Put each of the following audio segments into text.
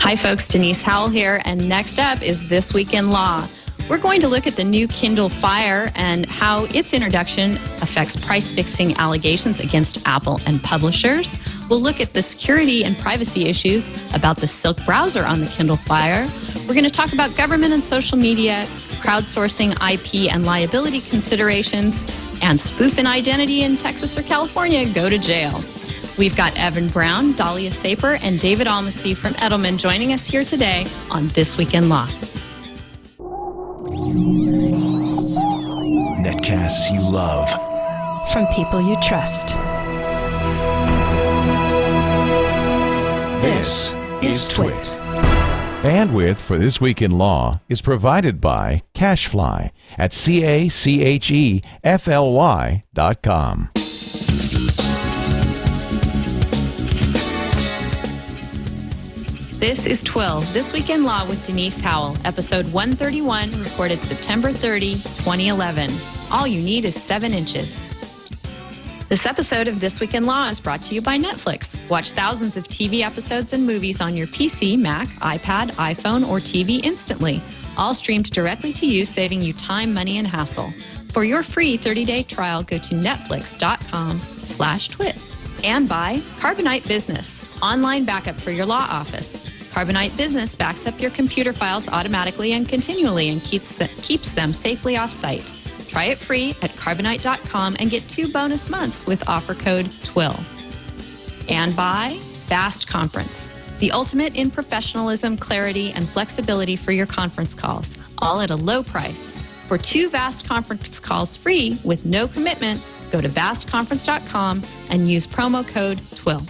Hi folks, Denise Howell here, and next up is This Week in Law. We're going to look at the new Kindle Fire and how its introduction affects price-fixing allegations against Apple and publishers. We'll look at the security and privacy issues about the Silk browser on the Kindle Fire. We're going to talk about government and social media, crowdsourcing, IP, and liability considerations, and spoof an identity in Texas or California, go to jail. We've got Evan Brown, Daliah Saper, and David Almacy from Edelman joining us here today on This Week in Law. Netcasts you love. From people you trust. This is TWiL. Bandwidth for This Week in Law is provided by Cachefly at CACHEFLY.com. This is TWiL, This Week in Law with Denise Howell, episode 131, recorded September 30, 2011. All you need is 7 inches. This episode of This Week in Law is brought to you by Netflix. Watch thousands of TV episodes and movies on your PC, Mac, iPad, iPhone, or TV instantly, all streamed directly to you, saving you time, money, and hassle. For your free 30-day trial, go to netflix.com/TWiL. And by Carbonite Business, online backup for your law office. Carbonite Business backs up your computer files automatically and continually and keeps them safely off-site. Try it free at carbonite.com and get 2 bonus months with offer code TWiL. And by Vast Conference, the ultimate in professionalism, clarity, and flexibility for your conference calls, all at a low price. For 2 Vast Conference calls free with no commitment, go to vastconference.com and use promo code TWiL.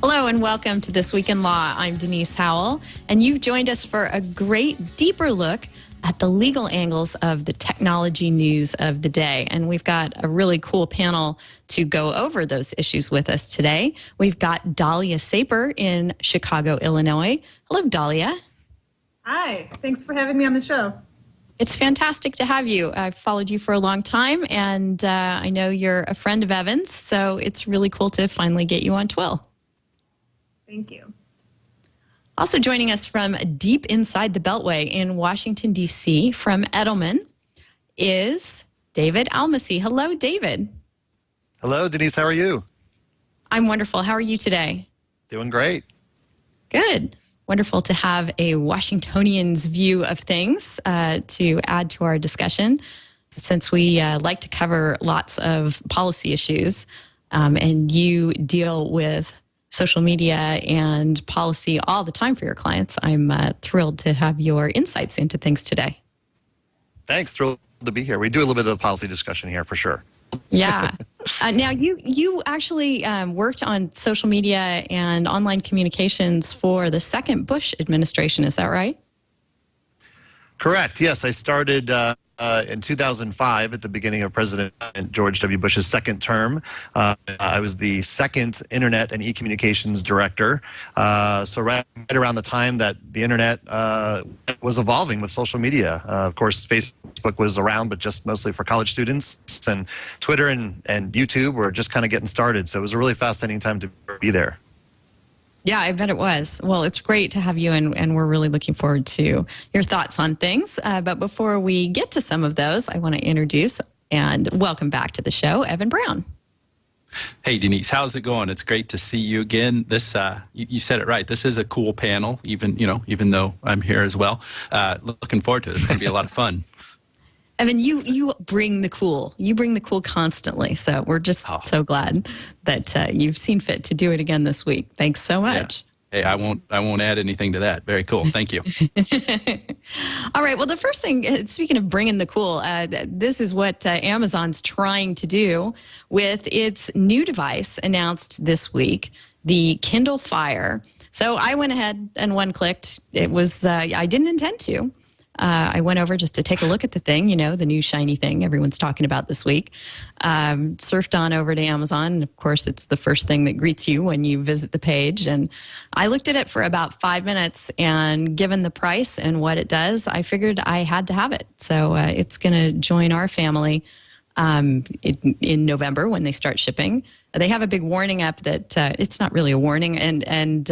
Hello and welcome to This Week in Law. I'm Denise Howell, and you've joined us for a great, deeper look at the legal angles of the technology news of the day. And we've got a really cool panel to go over those issues with us today. We've got Daliah Saper in Chicago, Illinois. Hello, Daliah. Hi, thanks for having me on the show. It's fantastic to have you. I've followed you for a long time, and I know you're a friend of Evan's, so it's really cool to finally get you on TWiL. Thank you. Also joining us from deep inside the Beltway in Washington, D.C., from Edelman, is David Almacy. Hello, David. Hello, Denise. How are you? I'm wonderful. How are you today? Doing great. Good. Wonderful to have a Washingtonian's view of things to add to our discussion, since we like to cover lots of policy issues, and you deal with social media and policy all the time for your clients. I'm thrilled to have your insights into things today. Thanks. Thrilled to be here. We do a little bit of policy discussion here for sure. Yeah. Now, you actually worked on social media and online communications for the second Bush administration. Is that right? Correct. Yes, I started in 2005 at the beginning of President George W. Bush's second term. I was the second Internet and E-communications director. So right around the time that the Internet was evolving with social media. Of course, Facebook was around, but just mostly for college students. And Twitter and YouTube were just kind of getting started. So it was a really fascinating time to be there. Yeah, I bet it was. Well, it's great to have you, and we're really looking forward to your thoughts on things. But before we get to some of those, I want to introduce and welcome back to the show, Evan Brown. Hey, Denise, how's it going? It's great to see you again. This, you said it right. This is a cool panel, even though I'm here as well. Looking forward to it. It's going to be a lot of fun. Evan, you bring the cool. You bring the cool constantly. So we're just so glad that you've seen fit to do it again this week. Thanks so much. Yeah. Hey, I won't add anything to that. Very cool. Thank you. All right. Well, the first thing, speaking of bringing the cool, this is what Amazon's trying to do with its new device announced this week, the Kindle Fire. So I went ahead and one-clicked. It was, I didn't intend to. I went over just to take a look at the thing, the new shiny thing everyone's talking about this week. Surfed on over to Amazon. Of course, it's the first thing that greets you when you visit the page. And I looked at it for about 5 minutes, and given the price and what it does, I figured I had to have it. So it's going to join our family in November when they start shipping. They have a big warning up that it's not really a warning, and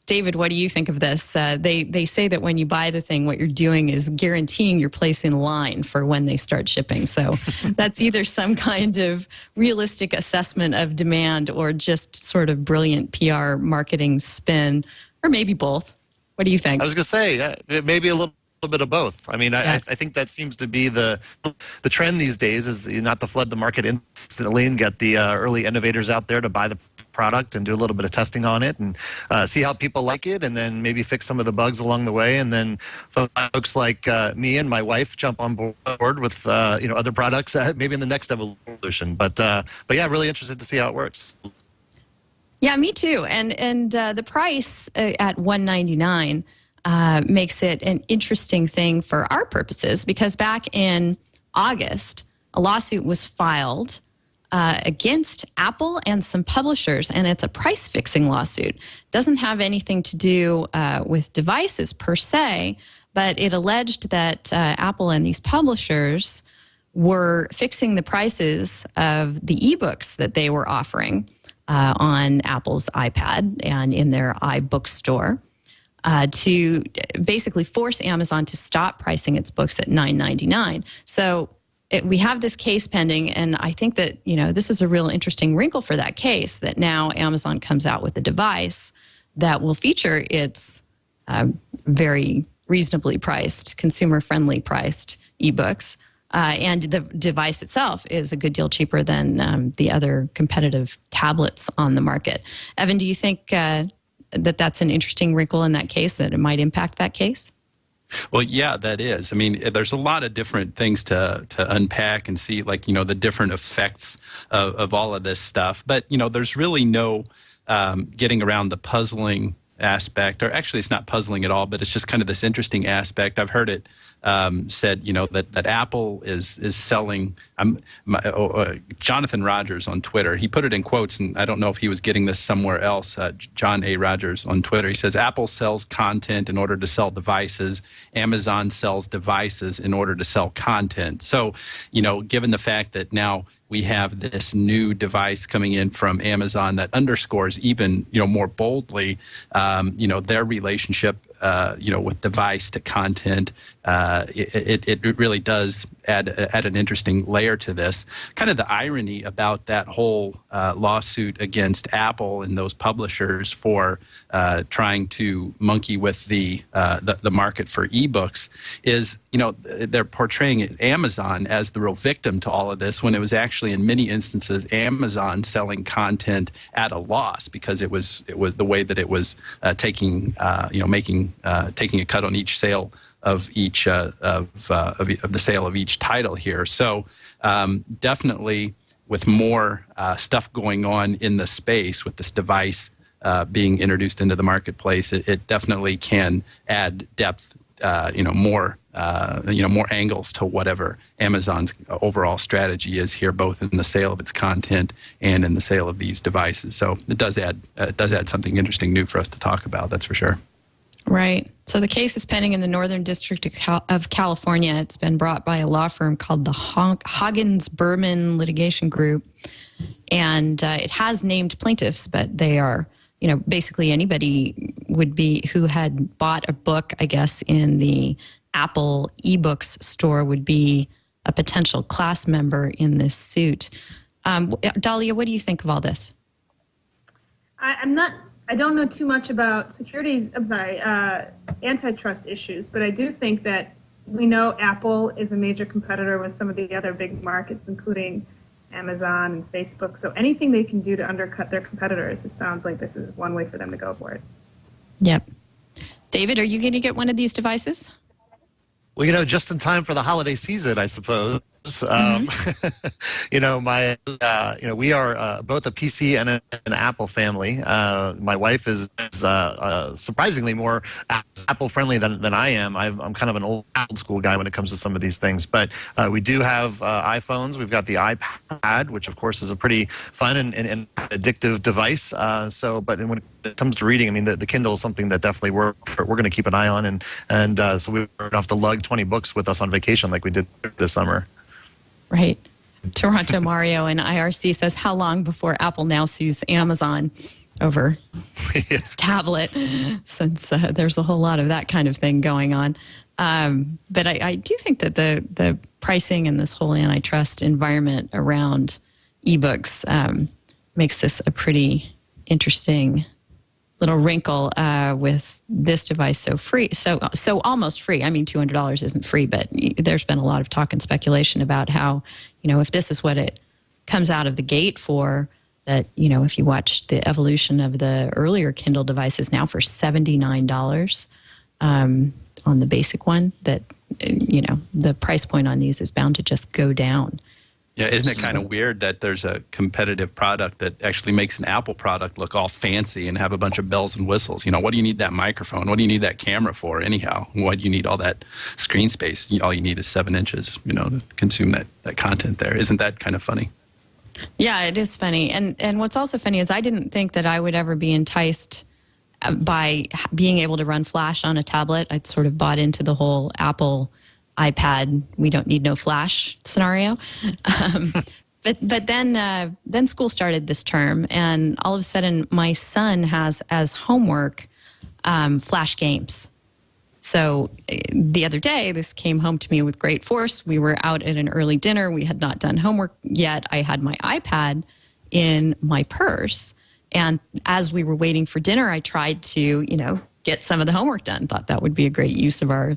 David, what do you think of this? They say that when you buy the thing, what you're doing is guaranteeing your place in line for when they start shipping. So that's either some kind of realistic assessment of demand or just sort of brilliant PR marketing spin, or maybe both. What do you think? I was going to say, maybe a little bit of both. I mean, I think that seems to be the trend these days, is not to flood the market instantly and get the early innovators out there to buy the product and do a little bit of testing on it and see how people like it, and then maybe fix some of the bugs along the way, and then folks like me and my wife jump on board with other products maybe in the next evolution. But yeah, really interested to see how it works. Yeah, me too. And the price at $199 makes it an interesting thing for our purposes, because back in August, a lawsuit was filed against Apple and some publishers, and it's a price-fixing lawsuit. Doesn't have anything to do with devices per se, but it alleged that Apple and these publishers were fixing the prices of the ebooks that they were offering on Apple's iPad and in their iBook store to basically force Amazon to stop pricing its books at $9.99. So we have this case pending, and I think that this is a real interesting wrinkle for that case, that now Amazon comes out with a device that will feature its very reasonably priced, consumer-friendly priced ebooks, and the device itself is a good deal cheaper than the other competitive tablets on the market. Evan, do you think that that's an interesting wrinkle in that case, that it might impact that case? Well, yeah, that is. I mean, there's a lot of different things to unpack and see, like, the different effects of all of this stuff. But, there's really no getting around the puzzling aspect, or actually it's not puzzling at all, but it's just kind of this interesting aspect. I've heard it said, that Apple is selling. Jonathan Rogers on Twitter, he put it in quotes, and I don't know if he was getting this somewhere else. John A. Rogers on Twitter, he says, Apple sells content in order to sell devices. Amazon sells devices in order to sell content. So, given the fact that now we have this new device coming in from Amazon that underscores even, more boldly, their relationship, with device to content. It really does add an interesting layer to this. Kind of the irony about that whole lawsuit against Apple and those publishers for trying to monkey with the market for ebooks is, they're portraying Amazon as the real victim to all of this, when it was actually in many instances Amazon selling content at a loss, because it was the way that it was taking a cut on each sale of each of the sale of each title here. So definitely, with more stuff going on in the space with this device being introduced into the marketplace, it definitely can add depth, more angles to whatever Amazon's overall strategy is here, both in the sale of its content and in the sale of these devices. So it does add something interesting new for us to talk about. That's for sure. Right. So the case is pending in the Northern District of California. It's been brought by a law firm called the Hoggins-Berman Litigation Group. And it has named plaintiffs, but they are, basically anybody would be who had bought a book, I guess, in the Apple eBooks store would be a potential class member in this suit. Daliah, what do you think of all this? I don't know too much about antitrust issues, but I do think that we know Apple is a major competitor with some of the other big markets, including Amazon and Facebook. So anything they can do to undercut their competitors, it sounds like this is one way for them to go for it. Yep. David, are you going to get one of these devices? Well, just in time for the holiday season, I suppose. We are both a PC and an Apple family. My wife is surprisingly more Apple friendly than I am. I'm kind of an old school guy when it comes to some of these things. But we do have iPhones. We've got the iPad, which of course is a pretty fun and addictive device. But when it comes to reading, I mean, the Kindle is something that definitely we're going to keep an eye on, and so we don't have to lug 20 books with us on vacation like we did this summer. Right. Toronto Mario in IRC says, how long before Apple now sues Amazon? over its tablet, since there's a whole lot of that kind of thing going on. But I do think that the pricing and this whole antitrust environment around ebooks makes this a pretty interesting little wrinkle with this device so almost free. I mean, $200 isn't free, but there's been a lot of talk and speculation about how, if this is what it comes out of the gate for, that, if you watch the evolution of the earlier Kindle devices now for $79 on the basic one, that, the price point on these is bound to just go down. Yeah, isn't it kind of weird that there's a competitive product that actually makes an Apple product look all fancy and have a bunch of bells and whistles? What do you need that microphone? What do you need that camera for anyhow? Why do you need all that screen space? All you need is 7 inches, to consume that content there. Isn't that kind of funny? Yeah, it is funny. And what's also funny is I didn't think that I would ever be enticed by being able to run Flash on a tablet. I'd sort of bought into the whole Apple iPad, we don't need no Flash scenario. But then school started this term, and all of a sudden my son has as homework Flash games. So the other day, this came home to me with great force. We were out at an early dinner. We had not done homework yet. I had my iPad in my purse. And as we were waiting for dinner, I tried to, get some of the homework done. Thought that would be a great use of our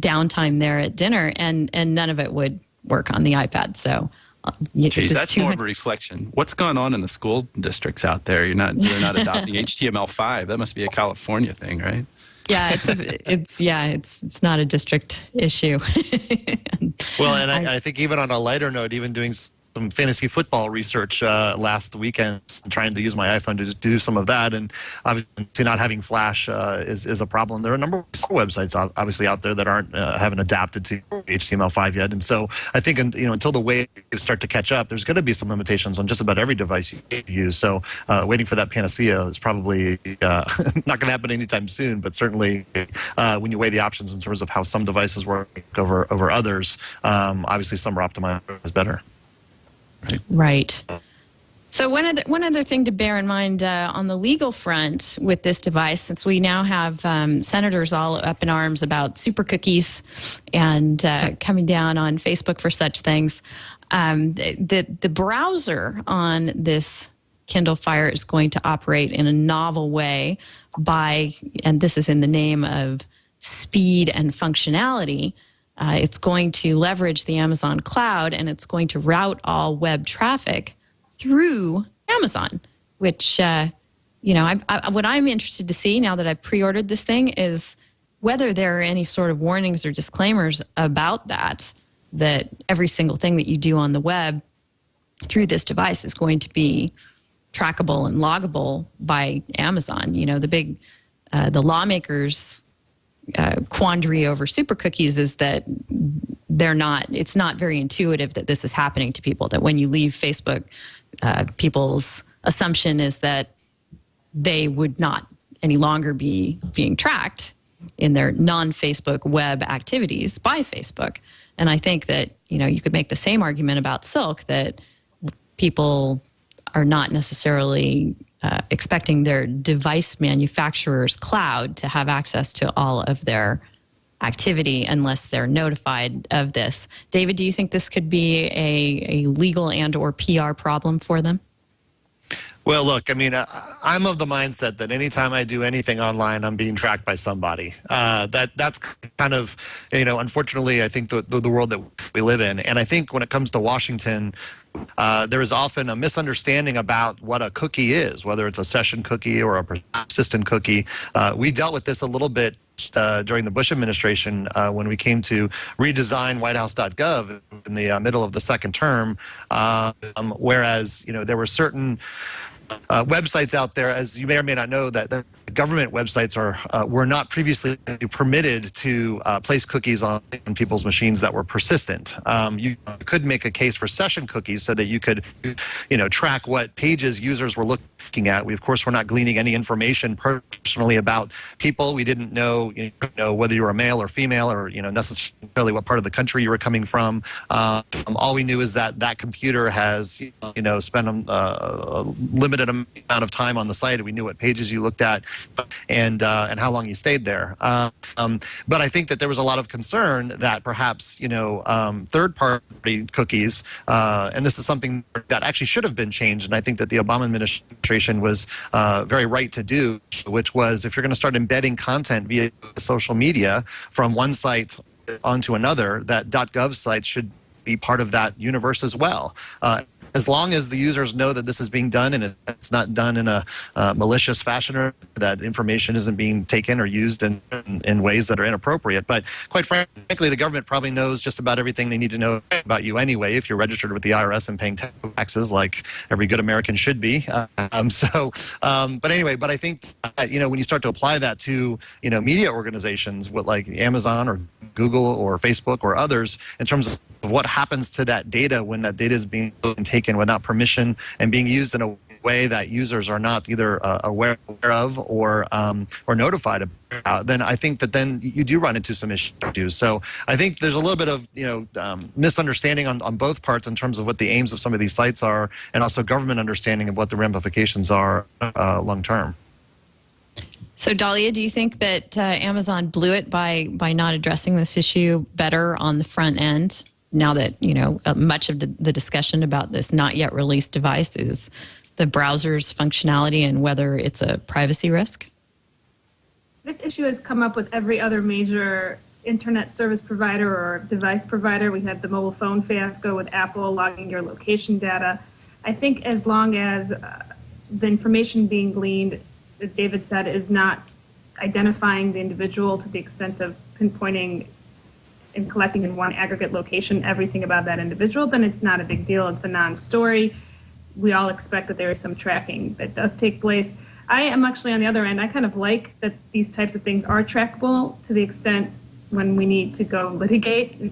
downtime there at dinner. And none of it would work on the iPad. So Geez, that's more of a reflection. What's going on in the school districts out there? They're not adopting HTML5. That must be a California thing, right? Yeah, it's not a district issue. Well, and I think even on a lighter note, even doing some fantasy football research last weekend, trying to use my iPhone to do some of that, and obviously not having Flash is a problem. There are a number of websites obviously out there that haven't adapted to HTML5 yet, and so I think until the waves start to catch up, there's going to be some limitations on just about every device you use. So waiting for that panacea is probably not going to happen anytime soon. But certainly when you weigh the options in terms of how some devices work over others, obviously some are optimized better. Right. So one other thing to bear in mind on the legal front with this device, since we now have senators all up in arms about super cookies and coming down on Facebook for such things, the browser on this Kindle Fire is going to operate in a novel way and this is in the name of speed and functionality. It's going to leverage the Amazon cloud, and it's going to route all web traffic through Amazon, which, what I'm interested to see now that I've pre-ordered this thing is whether there are any sort of warnings or disclaimers about that every single thing that you do on the web through this device is going to be trackable and loggable by Amazon. The lawmakers' quandary over super cookies is that it's not very intuitive that this is happening to people, that when you leave Facebook, people's assumption is that they would not any longer be being tracked in their non-Facebook web activities by Facebook. And I think that, you could make the same argument about Silk, that people are not necessarily expecting their device manufacturer's cloud to have access to all of their activity unless they're notified of this. David, do you think this could be a legal and or PR problem for them? Well, look, I'm of the mindset that anytime I do anything online, I'm being tracked by somebody. That's kind of, unfortunately, I think the world that we live in. And I think when it comes to Washington, there is often a misunderstanding about what a cookie is, whether it's a session cookie or a persistent cookie. We dealt with this a little bit during the Bush administration when we came to redesign whitehouse.gov in the middle of the second term, whereas there were certain websites out there, as you may or may not know, that government websites were not previously permitted to place cookies on people's machines that were persistent. You could make a case for session cookies so that you could, track what pages users were looking at. We, of course, were not gleaning any information personally about people. We didn't know, whether you were a male or female, or necessarily what part of the country you were coming from. All we knew is that computer has, spent a limited amount of time on the site. We knew what pages you looked at, and how long you stayed there. But I think that there was a lot of concern that perhaps third-party cookies, and this is something that actually should have been changed, and I think that the Obama administration was very right to do, which was, if you're going to start embedding content via social media from one site onto another, that .gov sites should be part of that universe as well. As long as the users know that this is being done and it's not done in a malicious fashion, or that information isn't being taken or used in ways that are inappropriate. But quite frankly, the government probably knows just about everything they need to know about you anyway, if you're registered with the IRS and paying taxes like every good American should be. But I think, when you start to apply that to, media organizations like Amazon or Google or Facebook or others, in terms of what happens to that data when that data is being taken without permission and being used in a way that users are not either aware of or notified about, then I think that then you do run into some issues. So I think there's a little bit of misunderstanding on both parts in terms of what the aims of some of these sites are, and also government understanding of what the ramifications are long term. So, Daliah, do you think that Amazon blew it by not addressing this issue better on the front end? Now that, much of the discussion about this not yet released device is the browser's functionality and whether it's a privacy risk? This issue has come up with every other major internet service provider or device provider. We had the mobile phone fiasco with Apple logging your location data. I think as long as the information being gleaned, as David said, is not identifying the individual to the extent of pinpointing and collecting in one aggregate location everything about that individual, then it's not a big deal. It's a non-story. We all expect that there is some tracking that does take place. I am actually on the other end. I kind of like that these types of things are trackable to the extent when we need to go litigate.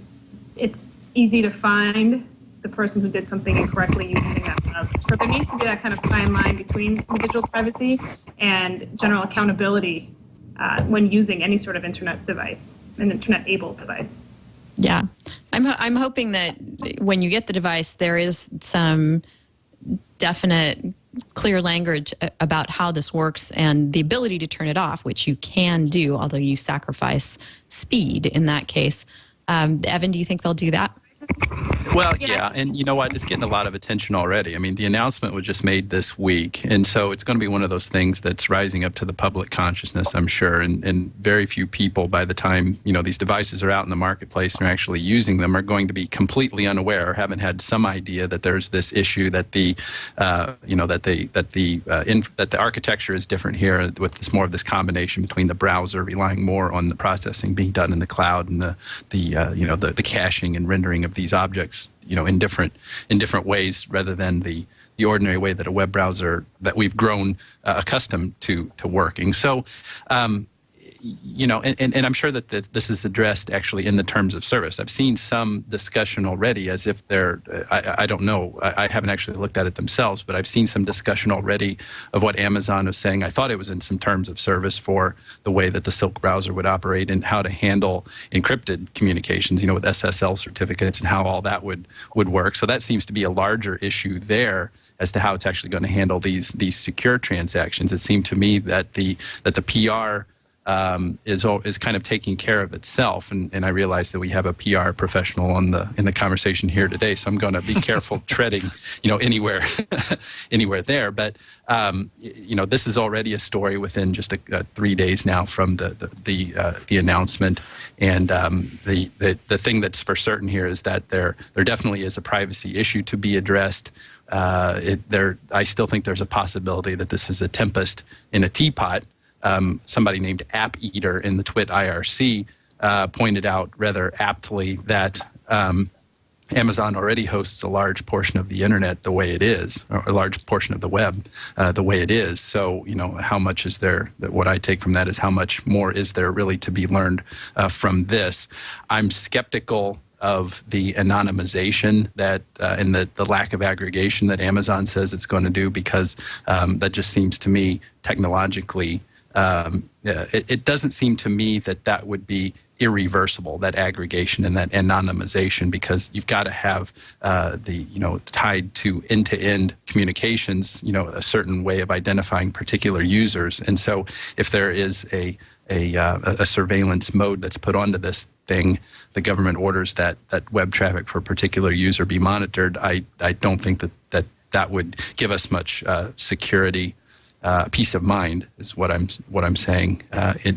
It's easy to find the person who did something incorrectly using that browser. So there needs to be that kind of fine line between individual privacy and general accountability when using any sort of internet device, an internet-able device. Yeah. I'm hoping that when you get the device, there is some definite, clear language about how this works and the ability to turn it off, which you can do, although you sacrifice speed in that case. Evan, do you think they'll do that? Well, yeah, and you know what? It's getting a lot of attention already. I mean, the announcement was just made this week, and so it's going to be one of those things that's rising up to the public consciousness, I'm sure, and very few people, by the time, these devices are out in the marketplace and are actually using them, are going to be completely unaware or haven't had some idea that there's this issue, that the architecture is different here, with this more of this combination between the browser relying more on the processing being done in the cloud and the caching and rendering of these objects, in different ways, rather than the ordinary way that a web browser that we've grown accustomed to working. So, and I'm sure that this is addressed actually in the terms of service. I've seen some discussion already as if they're, I don't know, I haven't actually looked at it themselves, but I've seen some discussion already of what Amazon was saying. I thought it was in some terms of service for the way that the Silk browser would operate and how to handle encrypted communications, with SSL certificates and how all that would work. So that seems to be a larger issue there as to how it's actually going to handle these secure transactions. It seemed to me that the PR is kind of taking care of itself, and I realize that we have a PR professional in the conversation here today, so I'm going to be careful treading, anywhere there. But this is already a story within just 3 days now from the announcement, and the thing that's for certain here is that there definitely is a privacy issue to be addressed. I still think there's a possibility that this is a tempest in a teapot. Somebody named App Eater in the TWiL IRC pointed out rather aptly that Amazon already hosts a large portion of the internet the way it is, or a large portion of the web the way it is. So, how much is there? What I take from that is how much more is there really to be learned from this? I'm skeptical of the anonymization that and the lack of aggregation that Amazon says it's going to do, because that just seems to me technologically, it doesn't seem to me that would be irreversible, that aggregation and that anonymization, because you've got to have tied to end-to-end communications, a certain way of identifying particular users. And so if there is a surveillance mode that's put onto this thing, the government orders that web traffic for a particular user be monitored, I don't think that would give us much security, peace of mind is what I'm saying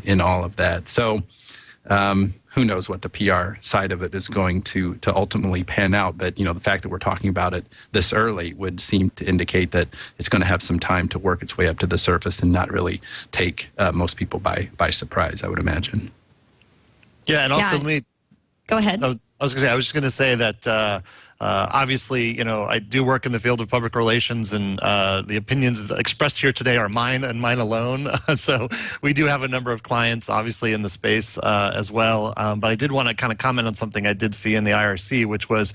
in all of that. So who knows what the PR side of it is going to ultimately pan out. But, the fact that we're talking about it this early would seem to indicate that it's going to have some time to work its way up to the surface and not really take most people by surprise, I would imagine. Yeah, and also Go ahead. I was just going to say that obviously, I do work in the field of public relations, and the opinions expressed here today are mine and mine alone. So we do have a number of clients, obviously, in the space as well. But I did want to kind of comment on something I did see in the IRC, which was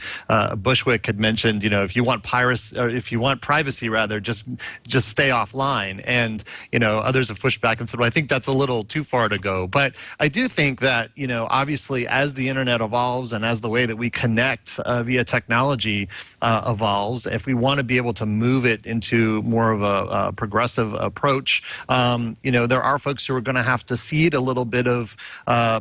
Bushwick had mentioned, if you want piracy, or if you want privacy, rather, just stay offline. And others have pushed back and said, well, I think that's a little too far to go. But I do think that obviously, as the internet evolves and as the way that we connect via technology evolves, if we want to be able to move it into more of a progressive approach, there are folks who are going to have to cede a little bit of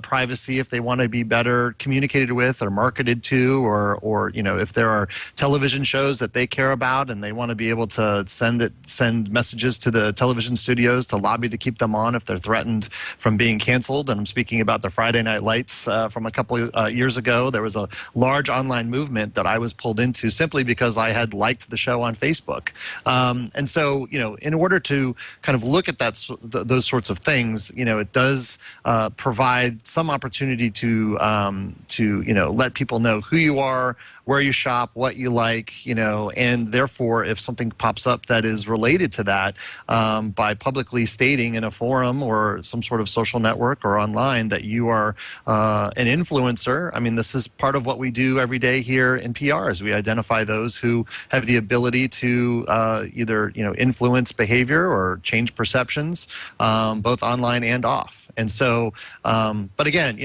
privacy if they want to be better communicated with or marketed to, or if there are television shows that they care about and they want to be able to send messages to the television studios to lobby to keep them on if they're threatened from being canceled. And I'm speaking about the Friday Night Lights from a couple of years ago. There was a large online movement that I was pulled into simply because I had liked the show on Facebook. And so, in order to kind of look at those sorts of things, it does provide some opportunity to let people know who you are, where you shop, what you like, and therefore, if something pops up that is related to that, by publicly stating in a forum or some sort of social network or online that you are an influencer. I mean, this is part of what we do every day here in PR, is we identify those who have the ability to either influence behavior or change perceptions, both online and off. And so, but again,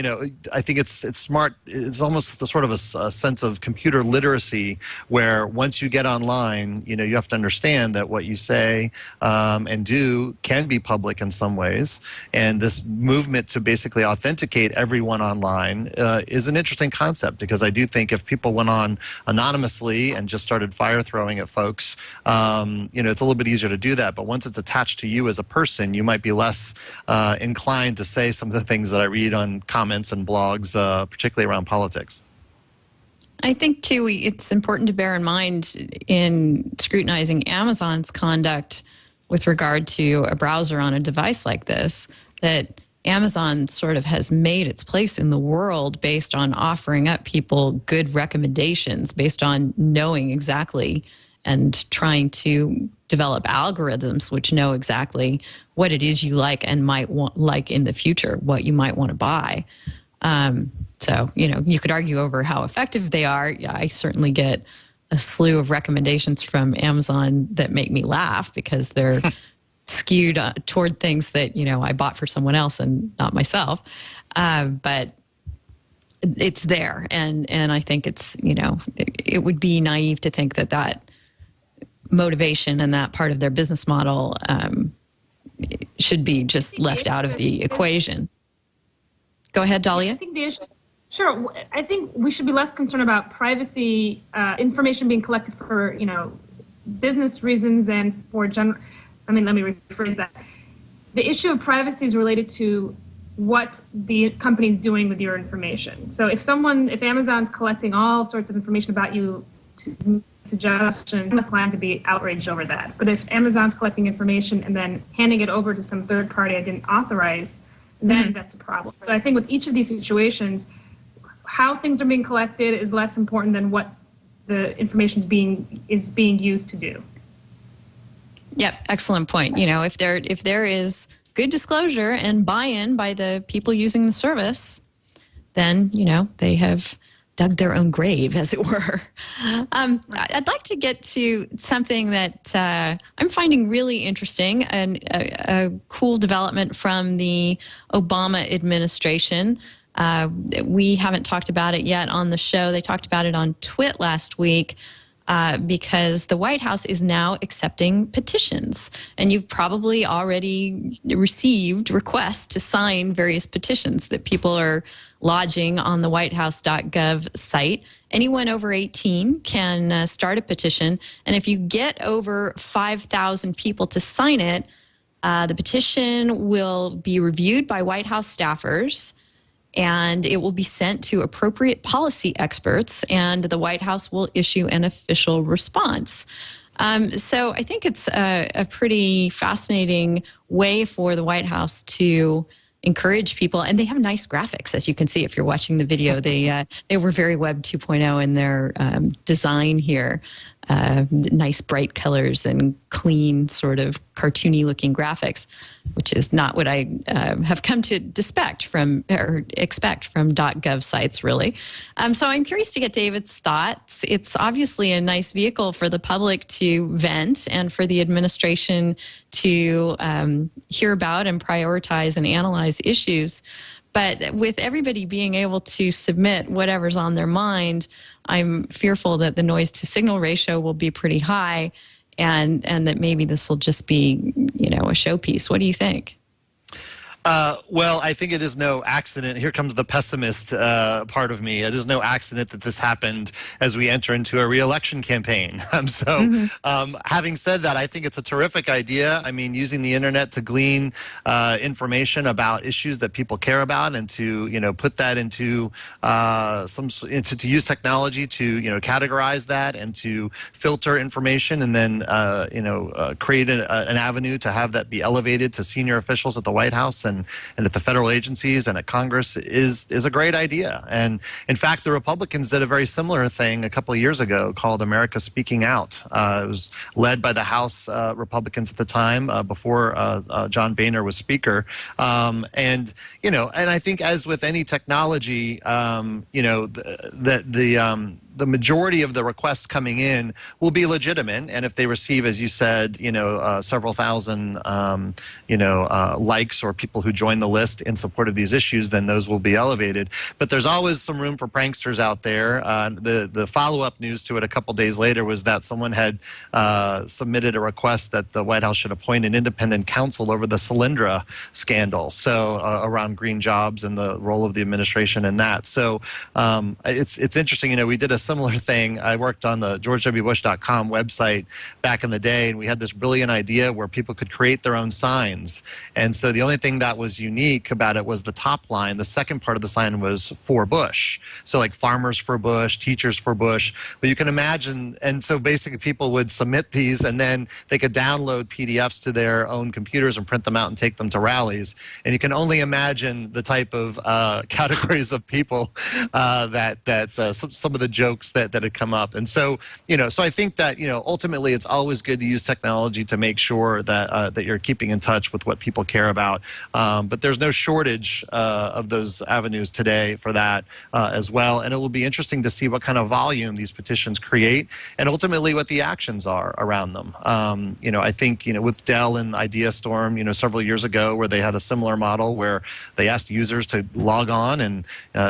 I think it's smart. It's almost the sort of a sense of computer literacy, where once you get online, you have to understand that what you say and do can be public in some ways. And this movement to basically authenticate everyone online is an interesting concept, because I do think if people went on anonymously and just started fire throwing at folks, it's a little bit easier to do that. But once it's attached to you as a person, you might be less inclined to say some of the things that I read on comments and blogs, particularly around politics. I think, too, it's important to bear in mind in scrutinizing Amazon's conduct with regard to a browser on a device like this, that Amazon sort of has made its place in the world based on offering up people good recommendations, based on knowing exactly and trying to develop algorithms which know exactly what it is you like and might like in the future, what you might want to buy. So, you could argue over how effective they are. Yeah, I certainly get a slew of recommendations from Amazon that make me laugh because they're skewed toward things that, I bought for someone else and not myself. But it's there. And I think it's, it would be naive to think that motivation and that part of their business model should be just left out of the equation. Go ahead, Daliah. I think the issue, sure. I think we should be less concerned about privacy information being collected for, business reasons than for general. Let me rephrase that. The issue of privacy is related to what the company's doing with your information. So if Amazon's collecting all sorts of information about you to suggestion, I'm inclined to be outraged over that. But if Amazon's collecting information and then handing it over to some third party I didn't authorize, then that's a problem. So I think with each of these situations, how things are being collected is less important than what the information is being used to do. Yep, excellent point. If there is good disclosure and buy-in by the people using the service, then they have dug their own grave, as it were. I'd like to get to something that I'm finding really interesting, and a cool development from the Obama administration. We haven't talked about it yet on the show. They talked about it on TWiL last week. Because the White House is now accepting petitions. And you've probably already received requests to sign various petitions that people are lodging on the whitehouse.gov site. Anyone over 18 can start a petition. And if you get over 5,000 people to sign it, the petition will be reviewed by White House staffers, and it will be sent to appropriate policy experts, and the White House will issue an official response. So I think it's a pretty fascinating way for the White House to encourage people, and they have nice graphics, as you can see if you're watching the video. They were very Web 2.0 in their design here. Nice bright colors and clean, sort of cartoony looking graphics, which is not what I have come to expect from .gov sites, really. So I'm curious to get David's thoughts. It's obviously a nice vehicle for the public to vent and for the administration to hear about and prioritize and analyze issues. But with everybody being able to submit whatever's on their mind, I'm fearful that the noise to signal ratio will be pretty high, and that maybe this will just be, a showpiece. What do you think? Well, I think it is no accident. Here comes the pessimist part of me. It is no accident that this happened as we enter into a re-election campaign. Having said that, I think it's a terrific idea. I mean, using the internet to glean information about issues that people care about, and to put that into to use technology to categorize that and to filter information, and then create an avenue to have that be elevated to senior officials at the White House and at the federal agencies and at Congress is a great idea. And in fact, the Republicans did a very similar thing a couple of years ago called America Speaking Out. It was led by the House Republicans at the time, before John Boehner was Speaker. And I think, as with any technology, the majority of the requests coming in will be legitimate, and if they receive, as you said, several thousand, likes or people who join the list in support of these issues, then those will be elevated. But there's always some room for pranksters out there. The follow-up news to it a couple days later was that someone had submitted a request that the White House should appoint an independent counsel over the Solyndra scandal, so around green jobs and the role of the administration in that. So it's interesting. We did a similar thing. I worked on the GeorgeWBush.com website back in the day, and we had this brilliant idea where people could create their own signs. And so the only thing that was unique about it was the top line. The second part of the sign was for Bush. So like farmers for Bush, teachers for Bush. But you can imagine, and so basically people would submit these, and then they could download PDFs to their own computers and print them out and take them to rallies. And you can only imagine the type of categories of people some of the jokes that had come up. And so, so I think that, ultimately it's always good to use technology to make sure that that you're keeping in touch with what people care about. But there's no shortage of those avenues today for that as well. And it will be interesting to see what kind of volume these petitions create, and ultimately what the actions are around them. I think, with Dell and IdeaStorm, several years ago, where they had a similar model where they asked users to log on and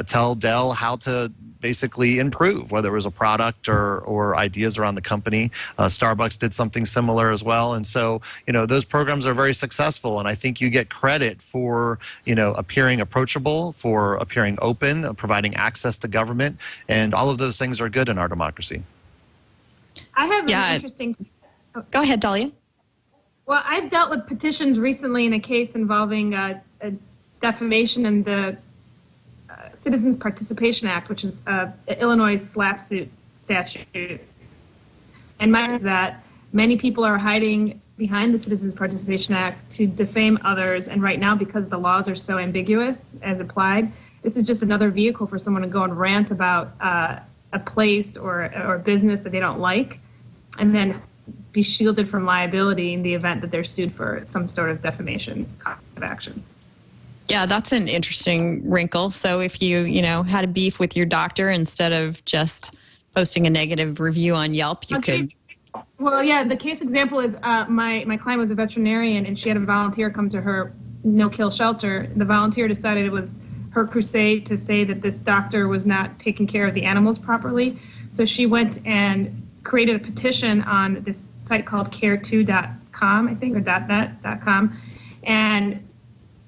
tell Dell how to basically improve, whether it was a product or ideas around the company. Starbucks did something similar as well. And so, those programs are very successful. And I think you get credit for, appearing approachable, for appearing open, providing access to government. And all of those things are good in our democracy. I have an interesting... Go ahead, Daliah. Well, I've dealt with petitions recently in a case involving a defamation and the Citizens Participation Act, which is Illinois slap suit statute. And my is that many people are hiding behind the Citizens Participation Act to defame others. And right now, because the laws are so ambiguous as applied, this is just another vehicle for someone to go and rant about a place or a business that they don't like, and then be shielded from liability in the event that they're sued for some sort of defamation of action. Yeah, that's an interesting wrinkle. So if you had a beef with your doctor, instead of just posting a negative review on Yelp, you could... Well, yeah, the case example is my client was a veterinarian, and she had a volunteer come to her no-kill shelter. The volunteer decided it was her crusade to say that this doctor was not taking care of the animals properly. So she went and created a petition on this site called care2.com, I think, or .net.com, and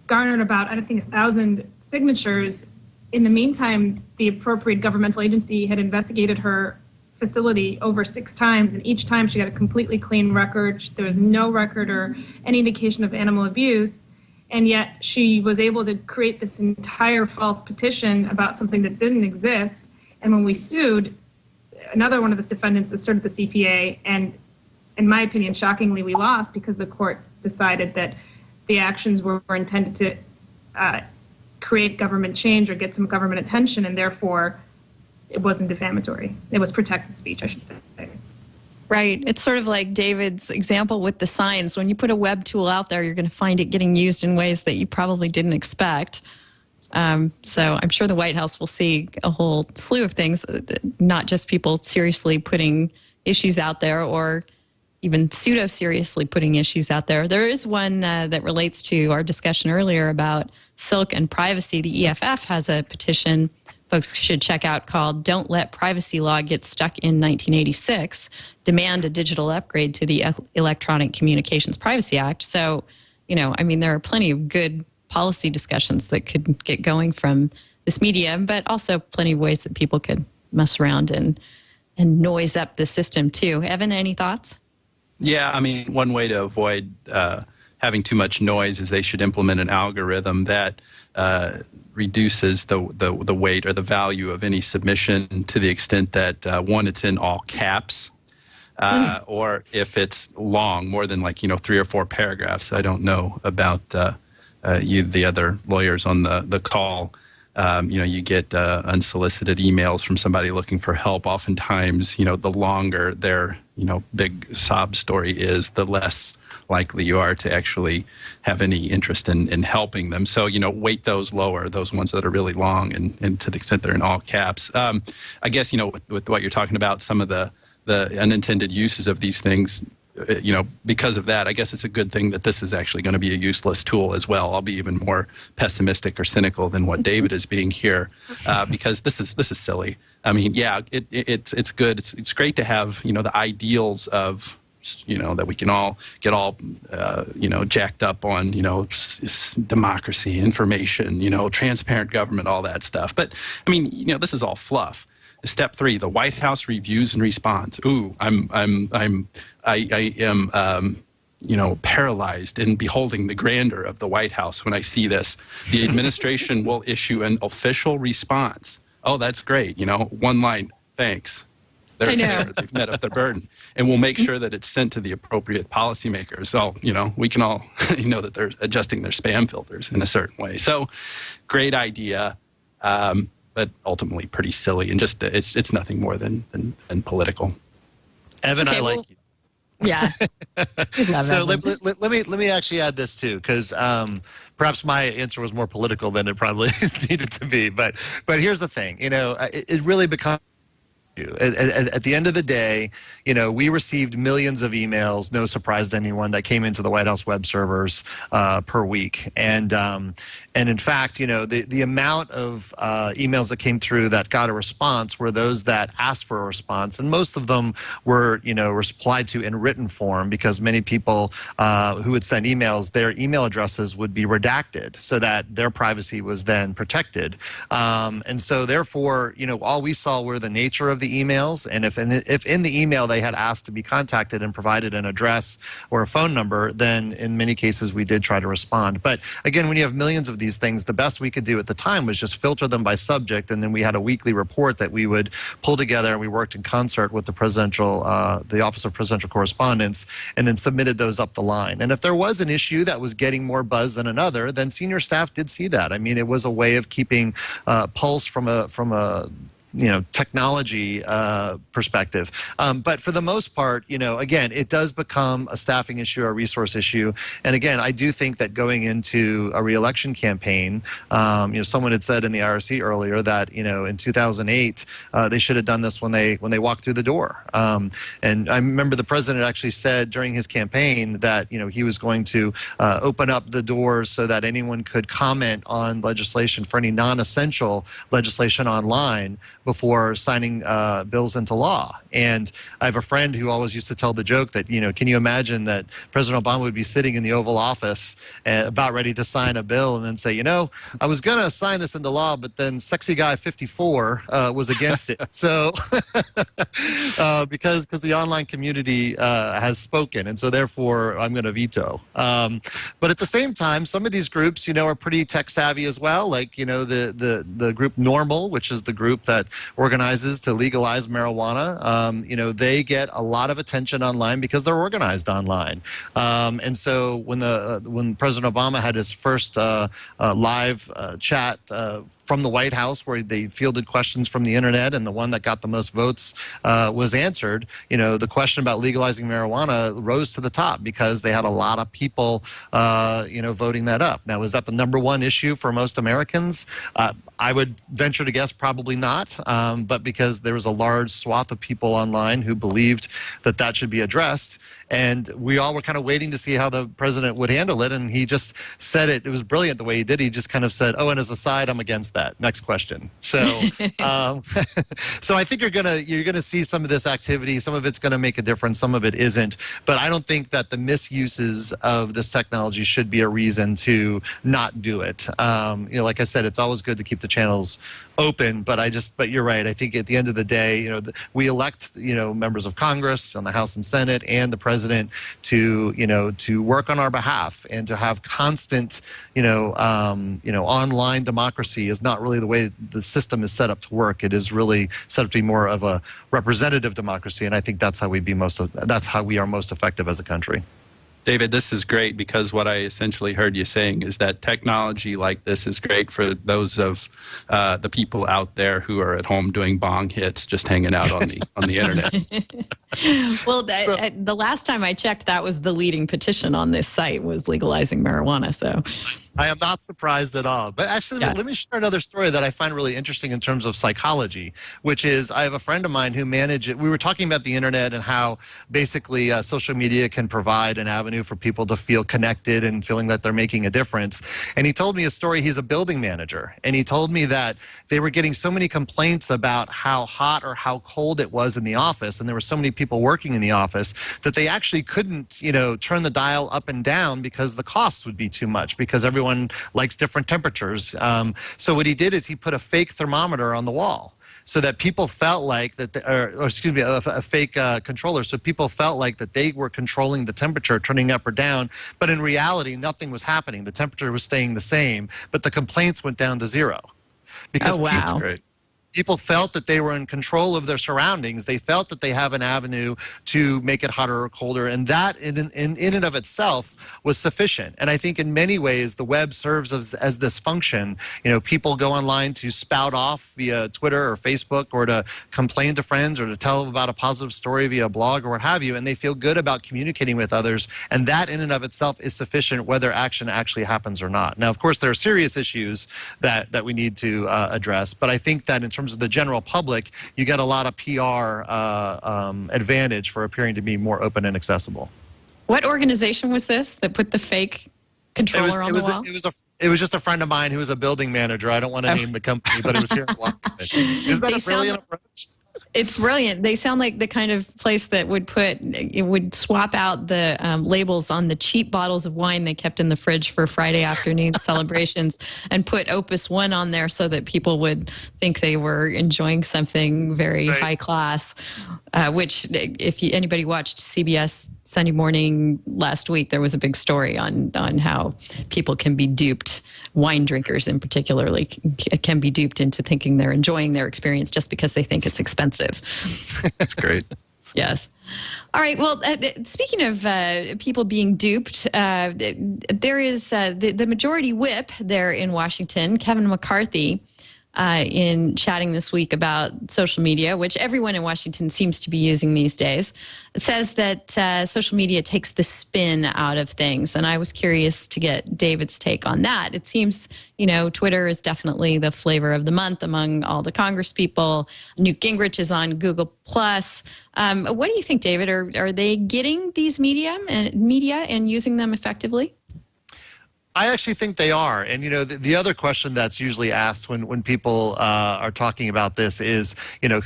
garnered about, I think, 1,000 signatures. In the meantime, the appropriate governmental agency had investigated her facility over 6 times, and each time she got a completely clean record. There was no record or any indication of animal abuse, and yet she was able to create this entire false petition about something that didn't exist. And when we sued, another one of the defendants asserted the CPA, and in my opinion, shockingly, we lost because the court decided that the actions were intended to create government change or get some government attention, and therefore it wasn't defamatory. It was protected speech, I should say. Right. It's sort of like David's example with the signs. When you put a web tool out there, you're going to find it getting used in ways that you probably didn't expect. So I'm sure the White House will see a whole slew of things, not just people seriously putting issues out there or even pseudo-seriously putting issues out there. There is one that relates to our discussion earlier about Silk and privacy. The EFF has a petition folks should check out called Don't Let Privacy Law Get Stuck in 1986, Demand a Digital Upgrade to the Electronic Communications Privacy Act. So, there are plenty of good policy discussions that could get going from this medium, but also plenty of ways that people could mess around and noise up the system too. Evan, any thoughts? Yeah, one way to avoid having too much noise is they should implement an algorithm that reduces the weight or the value of any submission to the extent that, one, it's in all caps, or if it's long, more than 3 or 4 paragraphs. I don't know about the other lawyers on the call. You get unsolicited emails from somebody looking for help. Oftentimes, the longer their, big sob story is, the less likely you are to actually have any interest in helping them. So, weight those lower, those ones that are really long, and to the extent they're in all caps. I guess, with what you're talking about, some of the unintended uses of these things, because of that, I guess it's a good thing that this is actually going to be a useless tool as well. I'll be even more pessimistic or cynical than what David is being here, because this is silly. It's good. It's great to have, the ideals of, that we can all get all, jacked up on, democracy, information, transparent government, all that stuff. But this is all fluff. Step 3, the White House reviews and responds. Ooh, I am paralyzed in beholding the grandeur of the White House when I see this. The administration will issue an official response. Oh, that's great. One line, thanks. They've met up their burden. And we'll make sure that it's sent to the appropriate policymakers. So, we can all know that they're adjusting their spam filters in a certain way. So, great idea, but ultimately pretty silly. And just it's nothing more than political. Evan, okay, I like you. Yeah. So let me actually add this too, because perhaps my answer was more political than it probably needed to be. But here's the thing, it really becomes. At the end of the day, we received millions of emails, no surprise to anyone, that came into the White House web servers per week. And in fact, the amount of emails that came through that got a response were those that asked for a response. And most of them were, replied to in written form, because many people who would send emails, their email addresses would be redacted so that their privacy was then protected. And so therefore, all we saw were the nature of the emails, and if in the email they had asked to be contacted and provided an address or a phone number, then in many cases we did try to respond. But again, when you have millions of these things, the best we could do at the time was just filter them by subject, and then we had a weekly report that we would pull together, and we worked in concert with the Office of Presidential Correspondence, and then submitted those up the line. And if there was an issue that was getting more buzz than another, then senior staff did see that. It was a way of keeping pulse from a technology perspective. But for the most part, again, it does become a staffing issue, a resource issue. And again, I do think that going into a reelection campaign, someone had said in the IRC earlier that in 2008 they should have done this when they walked through the door. And I remember the president actually said during his campaign that he was going to open up the doors so that anyone could comment on legislation for any non-essential legislation online before signing bills into law. And I have a friend who always used to tell the joke that, can you imagine that President Obama would be sitting in the Oval Office about ready to sign a bill and then say, I was going to sign this into law, but then sexy guy 54 was against it. So because the online community has spoken, and so therefore I'm going to veto. But at the same time, some of these groups, are pretty tech savvy as well. Like, the group Normal, which is the group that organizes to legalize marijuana. They get a lot of attention online because they're organized online. And so when President Obama had his first live chat from the White House, where they fielded questions from the internet, and the one that got the most votes was answered, the question about legalizing marijuana rose to the top because they had a lot of people, voting that up. Now, is that the #1 issue for most Americans? I would venture to guess probably not, but because there was a large swath of people online who believed that should be addressed. And we all were kind of waiting to see how the president would handle it. And he just said it. It was brilliant the way he did. He just kind of said, oh, and as a side, I'm against that. Next question. So so I think you're gonna see some of this activity. Some of it's going to make a difference. Some of it isn't. But I don't think that the misuses of this technology should be a reason to not do it. Like I said, it's always good to keep the channels open, but you're right. I think at the end of the day, we elect, members of Congress on the House and Senate and the president to work on our behalf, and to have constant, online democracy is not really the way the system is set up to work. It is really set up to be more of a representative democracy, and I think that's how we are most effective as a country. David, this is great, because what I essentially heard you saying is that technology like this is great for those of the people out there who are at home doing bong hits, just hanging out on the internet. Well, the last time I checked, that was the leading petition on this site, was legalizing marijuana. So I am not surprised at all. But actually, let me share another story that I find really interesting in terms of psychology, which is I have a friend of mine who we were talking about the internet and how basically social media can provide an avenue for people to feel connected and feeling that they're making a difference. And he told me a story. He's a building manager. And he told me that they were getting so many complaints about how hot or how cold it was in the office. And there were so many people working in the office that they actually couldn't, turn the dial up and down because the cost would be too much, because everyone likes different temperatures. So what he did is he put a fake thermometer on the wall, so that people felt like that, a fake controller, so people felt like that they were controlling the temperature, turning up or down, but in reality, nothing was happening. The temperature was staying the same, but the complaints went down to 0. Because people felt that they were in control of their surroundings. They felt that they have an avenue to make it hotter or colder, and that in and of itself was sufficient. And I think in many ways the web serves as this function. People go online to spout off via Twitter or Facebook, or to complain to friends, or to tell about a positive story via a blog or what have you, and they feel good about communicating with others, and that in and of itself is sufficient whether action actually happens or not. Now, of course, there are serious issues that we need to address, but I think that in terms of the general public, you get a lot of PR advantage for appearing to be more open and accessible. What organization was this that put the fake controller on the wall? It was just a friend of mine who was a building manager. I don't want to name the company, but it was here in Washington. Is that a brilliant approach? It's brilliant. They sound like the kind of place that would swap out the labels on the cheap bottles of wine they kept in the fridge for Friday afternoon celebrations, and put Opus 1 on there so that people would think they were enjoying something very high class. Which, if anybody watched CBS Sunday Morning last week, there was a big story on how people can be duped. Wine drinkers in particular can be duped into thinking they're enjoying their experience just because they think it's expensive. That's great. Yes. All right. Well, speaking of people being duped, there is the majority whip there in Washington, Kevin McCarthy, in chatting this week about social media, which everyone in Washington seems to be using these days, says that social media takes the spin out of things. And I was curious to get David's take on that. It seems, Twitter is definitely the flavor of the month among all the Congress people. Newt Gingrich is on Google+. What do you think, David? Are they getting these media and using them effectively? I actually think they are. And, the other question that's usually asked when people are talking about this is,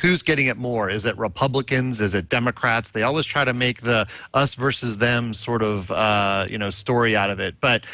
who's getting it more? Is it Republicans? Is it Democrats? They always try to make the us versus them sort of, story out of it. But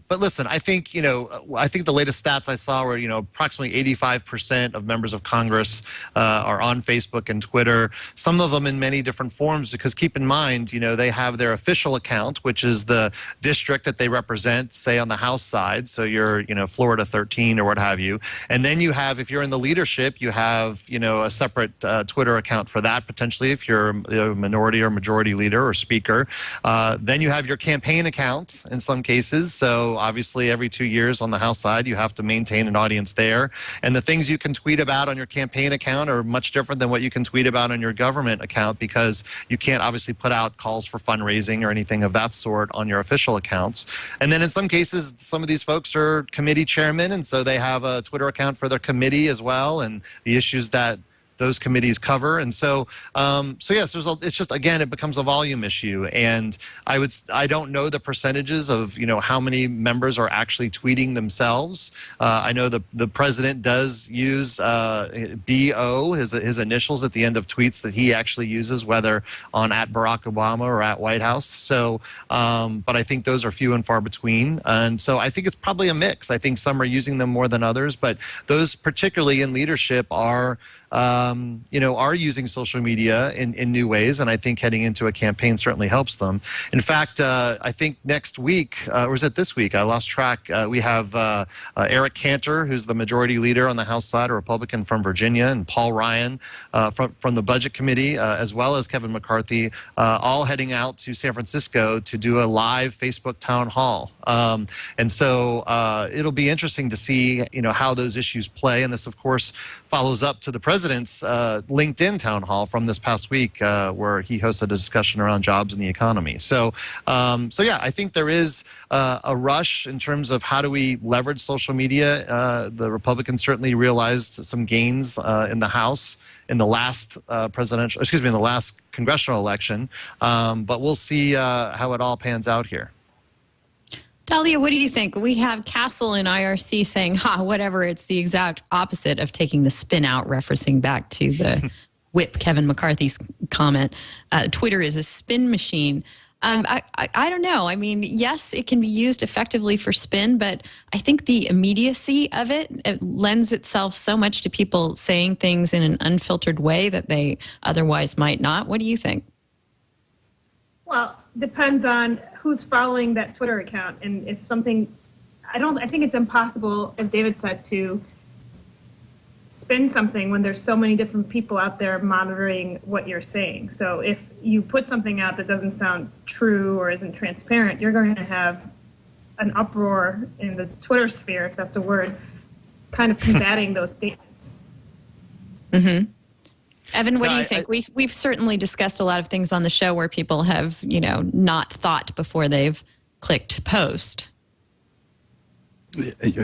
listen, I think the latest stats I saw were, approximately 85% of members of Congress are on Facebook and Twitter, some of them in many different forms, because keep in mind, they have their official account, which is the district that they represent, say on the House side, so you're Florida 13 or what have you, and then you have, if you're in the leadership, you have a separate Twitter account for that potentially if you're a minority or majority leader or speaker. Then you have your campaign account in some cases, so obviously every 2 years on the House side you have to maintain an audience there, and the things you can tweet about on your campaign account are much different than what you can tweet about on your government account, because you can't obviously put out calls for fundraising or anything of that sort on your official accounts. And then in some cases, some of these folks are committee chairmen, and so they have a Twitter account for their committee as well, and the issues that those committees cover. And so yes, it's just, again, it becomes a volume issue. And I don't know the percentages of, how many members are actually tweeting themselves. I know the president does use BO, his initials at the end of tweets that he actually uses, whether on @Barack Obama or @White House. So, but I think those are few and far between. And so I think it's probably a mix. I think some are using them more than others, but those particularly in leadership are using social media in new ways, and I think heading into a campaign certainly helps them. In fact, I think next week, or is it this week? I lost track. We have Eric Cantor, who's the majority leader on the House side, a Republican from Virginia, and Paul Ryan from the Budget Committee, as well as Kevin McCarthy, all heading out to San Francisco to do a live Facebook town hall. And so it'll be interesting to see, how those issues play. And this, of course, follows up to the president's LinkedIn town hall from this past week, where he hosted a discussion around jobs and the economy. So yeah, I think there is a rush in terms of how do we leverage social media. The Republicans certainly realized some gains in the House in the last in the last congressional election. But we'll see how it all pans out here. Daliah, what do you think? We have Castle in IRC saying, whatever, it's the exact opposite of taking the spin out, referencing back to the whip Kevin McCarthy's comment. Twitter is a spin machine. I don't know. I mean, yes, it can be used effectively for spin, but I think the immediacy of it lends itself so much to people saying things in an unfiltered way that they otherwise might not. What do you think? Well, depends on who's following that Twitter account, and if something, I think it's impossible, as David said, to spin something when there's so many different people out there monitoring what you're saying. So if you put something out that doesn't sound true or isn't transparent, you're going to have an uproar in the Twitter sphere, if that's a word, kind of combating those statements. Mm-hmm. Evan, what do you think? We've certainly discussed a lot of things on the show where people have, not thought before they've clicked post.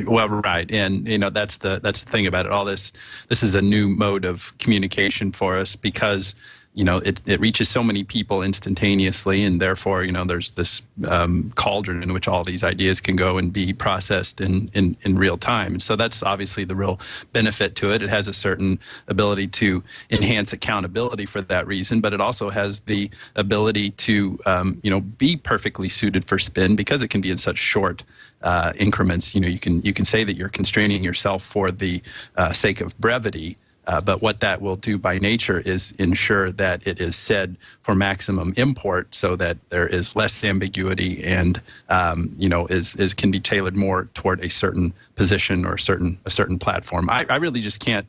Well, right, and that's the thing about it. All this is a new mode of communication for us because it reaches so many people instantaneously, and therefore there's this cauldron in which all these ideas can go and be processed in real time. And so that's obviously the real benefit to it. It has a certain ability to enhance accountability for that reason, but it also has the ability to be perfectly suited for spin because it can be in such short increments. You can say that you're constraining yourself for the sake of brevity. But what that will do by nature is ensure that it is said for maximum import so that there is less ambiguity and, can be tailored more toward a certain position or a certain platform. I really just can't,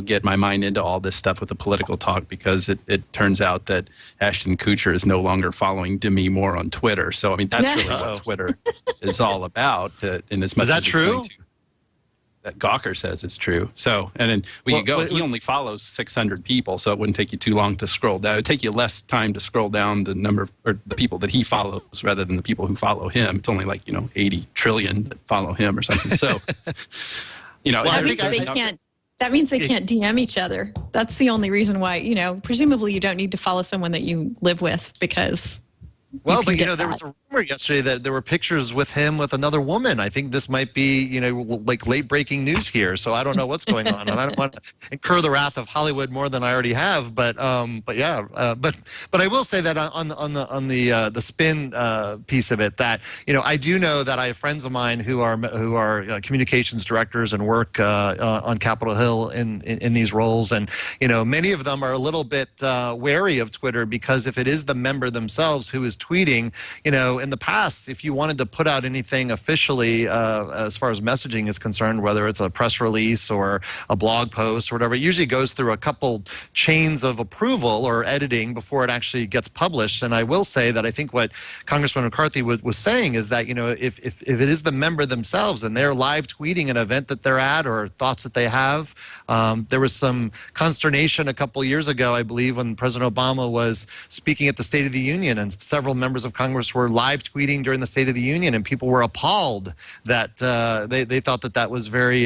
get my mind into all this stuff with the political talk because it turns out that Ashton Kutcher is no longer following Demi Moore on Twitter. So, I mean, that's really what Twitter is all about. In as much is that as true? that Gawker says is true. So, and then he only follows 600 people, so it wouldn't take you too long to scroll down. It would take you less time to scroll down the number of, or the people that he follows rather than the people who follow him. It's only like, 80 trillion that follow him or something. So, that means they can't DM each other. That's the only reason why, presumably you don't need to follow someone that you live with because... Well, but there was a rumor yesterday that there were pictures with him with another woman. I think this might be, like late breaking news here. So I don't know what's going on, and I don't want to incur the wrath of Hollywood more than I already have. But I will say that on the spin piece of it, that I do know that I have friends of mine who are communications directors and work on Capitol Hill in these roles, and many of them are a little bit wary of Twitter because if it is the member themselves who is tweeting, in the past, if you wanted to put out anything officially as far as messaging is concerned, whether it's a press release or a blog post or whatever, it usually goes through a couple chains of approval or editing before it actually gets published. And I will say that I think what Congressman McCarthy was saying is that, if it is the member themselves and they're live tweeting an event that they're at or thoughts that they have, there was some consternation a couple years ago, I believe, when President Obama was speaking at the State of the Union and several members of Congress were live tweeting during the State of the Union, and people were appalled that they thought that was very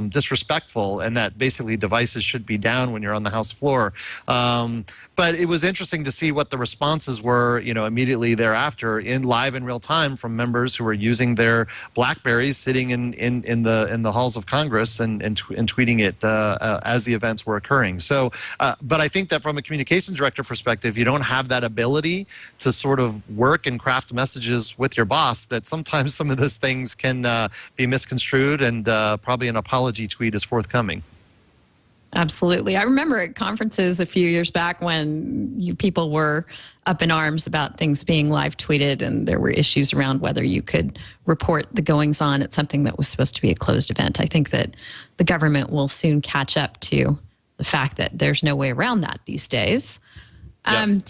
disrespectful and that basically devices should be down when you're on the House floor. But it was interesting to see what the responses were, immediately thereafter in real time from members who were using their BlackBerries sitting in the halls of Congress and tweeting it as the events were occurring. So, but I think that from a communications director perspective, you don't have that ability to sort of work and craft messages with your boss, that sometimes some of those things can be misconstrued, and probably an apology tweet is forthcoming. Absolutely. I remember at conferences a few years back when people were up in arms about things being live tweeted, and there were issues around whether you could report the goings on at something that was supposed to be a closed event. I think that the government will soon catch up to the fact that there's no way around that these days. And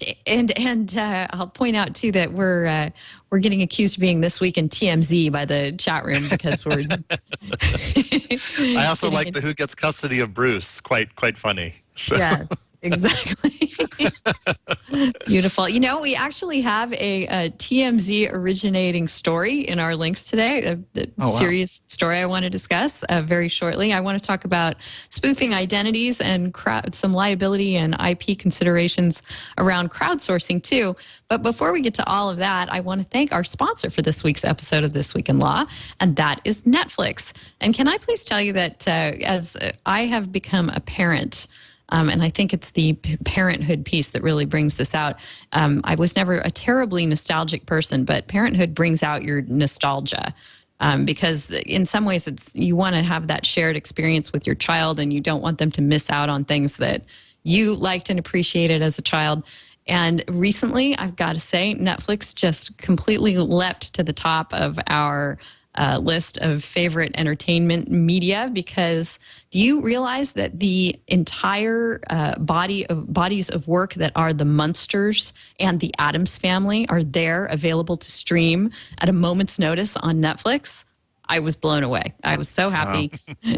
I'll point out too that we're getting accused of being This Week in TMZ by the chat room because we're. I also like the Who Gets Custody of Bruce. Quite funny. So. Yes, exactly. Beautiful. We actually have a TMZ originating story in our links today, a serious story I want to discuss very shortly. I want to talk about spoofing identities and some liability and IP considerations around crowdsourcing too. But before we get to all of that, I want to thank our sponsor for this week's episode of This Week in Law, and that is Netflix. And can I please tell you that as I have become a parent, and I think it's the parenthood piece that really brings this out. I was never a terribly nostalgic person, but parenthood brings out your nostalgia because in some ways you want to have that shared experience with your child, and you don't want them to miss out on things that you liked and appreciated as a child. And recently, I've got to say, Netflix just completely leapt to the top of our list of favorite entertainment media, because do you realize that the entire bodies of work that are the Munsters and the Addams Family are there available to stream at a moment's notice on Netflix? I was blown away. I was so happy. Wow.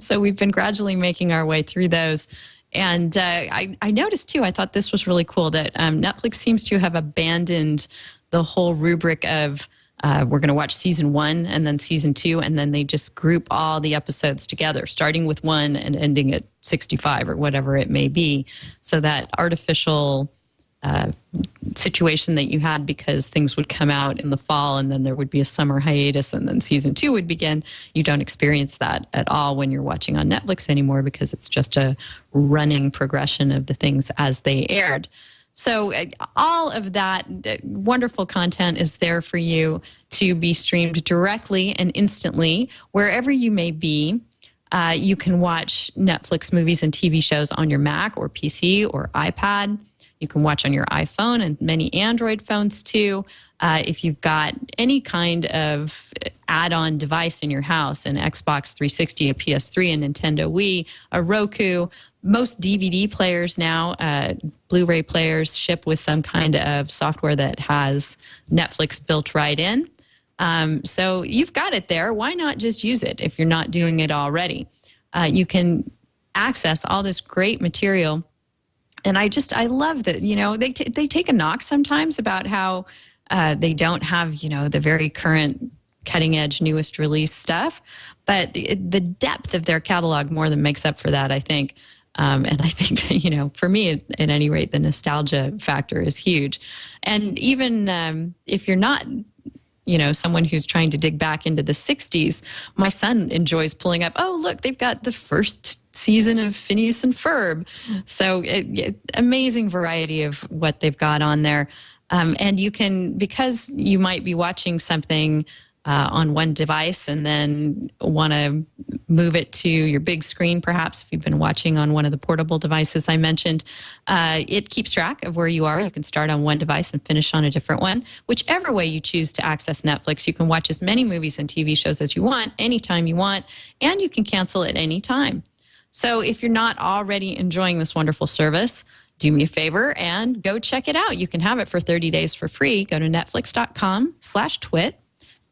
So we've been gradually making our way through those. And I noticed too, I thought this was really cool, that Netflix seems to have abandoned the whole rubric of we're going to watch season 1 and then season 2, and then they just group all the episodes together, starting with 1 and ending at 65 or whatever it may be. So that artificial situation that you had because things would come out in the fall and then there would be a summer hiatus and then season 2 would begin, you don't experience that at all when you're watching on Netflix anymore, because it's just a running progression of the things as they aired. So all of that wonderful content is there for you to be streamed directly and instantly wherever you may be. You can watch Netflix movies and TV shows on your Mac or PC or iPad. You can watch on your iPhone and many Android phones too. If you've got any kind of add-on device in your house, an Xbox 360, a PS3, a Nintendo Wii, a Roku, most DVD players now, Blu-ray players ship with some kind of software that has Netflix built right in. So you've got it there. Why not just use it if you're not doing it already? You can access all this great material. And I love that, they take a knock sometimes about how they don't have, the very current cutting edge, newest release stuff. But the depth of their catalog more than makes up for that, I think. And I think, for me, at any rate, the nostalgia factor is huge. And even if you're not, someone who's trying to dig back into the 60s, my son enjoys pulling up, oh, look, they've got the first season of Phineas and Ferb. So amazing variety of what they've got on there. And you can, because you might be watching something on one device and then want to move it to your big screen, perhaps if you've been watching on one of the portable devices I mentioned, it keeps track of where you are. You can start on one device and finish on a different one. Whichever way you choose to access Netflix, you can watch as many movies and TV shows as you want, anytime you want, and you can cancel at any time. So if you're not already enjoying this wonderful service, do me a favor and go check it out. You can have it for 30 days for free. Go to netflix.com/twit.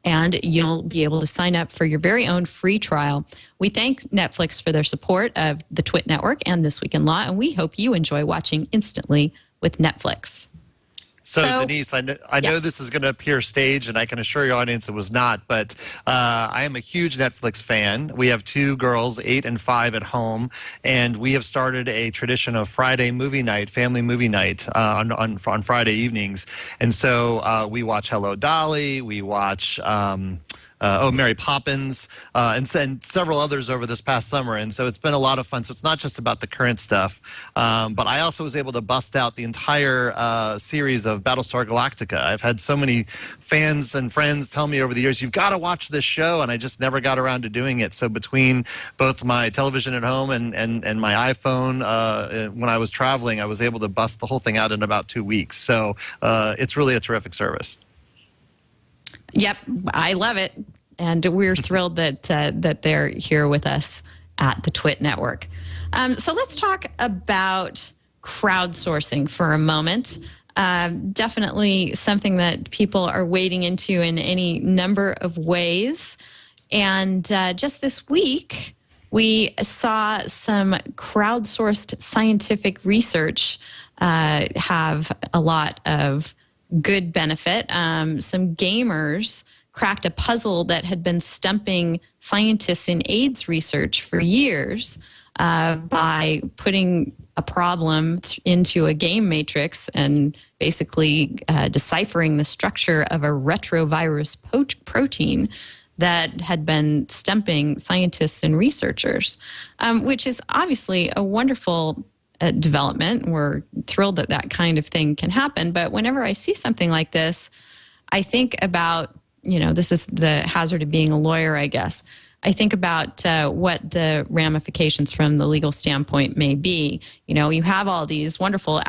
And you'll be able to sign up for your very own free trial. We thank Netflix for their support of the TWiT Network and This Week in Law, and we hope you enjoy watching instantly with Netflix. So Denise, I know this is going to appear staged, and I can assure your audience it was not, but I am a huge Netflix fan. We have 2 girls, 8 and 5 at home, and we have started a tradition of Friday movie night, family movie night on Friday evenings. And so we watch Hello, Dolly, we watch Mary Poppins, and several others over this past summer. And so it's been a lot of fun. So it's not just about the current stuff, but I also was able to bust out the entire series of Battlestar Galactica. I've had so many fans and friends tell me over the years, you've got to watch this show, and I just never got around to doing it. So between both my television at home and my iPhone, when I was traveling, I was able to bust the whole thing out in about 2 weeks. So it's really a terrific service. Yep, I love it. And we're thrilled that they're here with us at the TWiT Network. So let's talk about crowdsourcing for a moment. Definitely something that people are wading into in any number of ways. And just this week, we saw some crowdsourced scientific research have a lot of good benefit. Some gamers cracked a puzzle that had been stumping scientists in AIDS research for years by putting a problem into a game matrix and basically deciphering the structure of a retrovirus protein that had been stumping scientists and researchers, which is obviously a wonderful development. We're thrilled that that kind of thing can happen. But whenever I see something like this, I think about, this is the hazard of being a lawyer, I guess. I think about what the ramifications from the legal standpoint may be. You have all these wonderful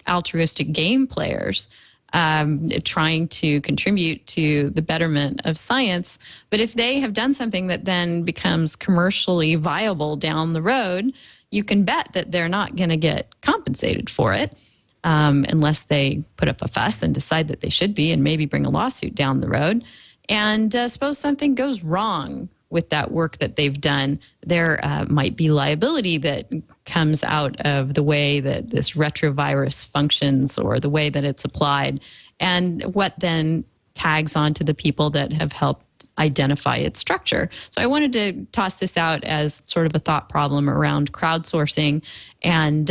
altruistic game players trying to contribute to the betterment of science. But if they have done something that then becomes commercially viable down the road, you can bet that they're not going to get compensated for it unless they put up a fuss and decide that they should be and maybe bring a lawsuit down the road. And suppose something goes wrong with that work that they've done, there might be liability that comes out of the way that this retrovirus functions or the way that it's applied, and what then tags onto the people that have helped identify its structure. So I wanted to toss this out as sort of a thought problem around crowdsourcing and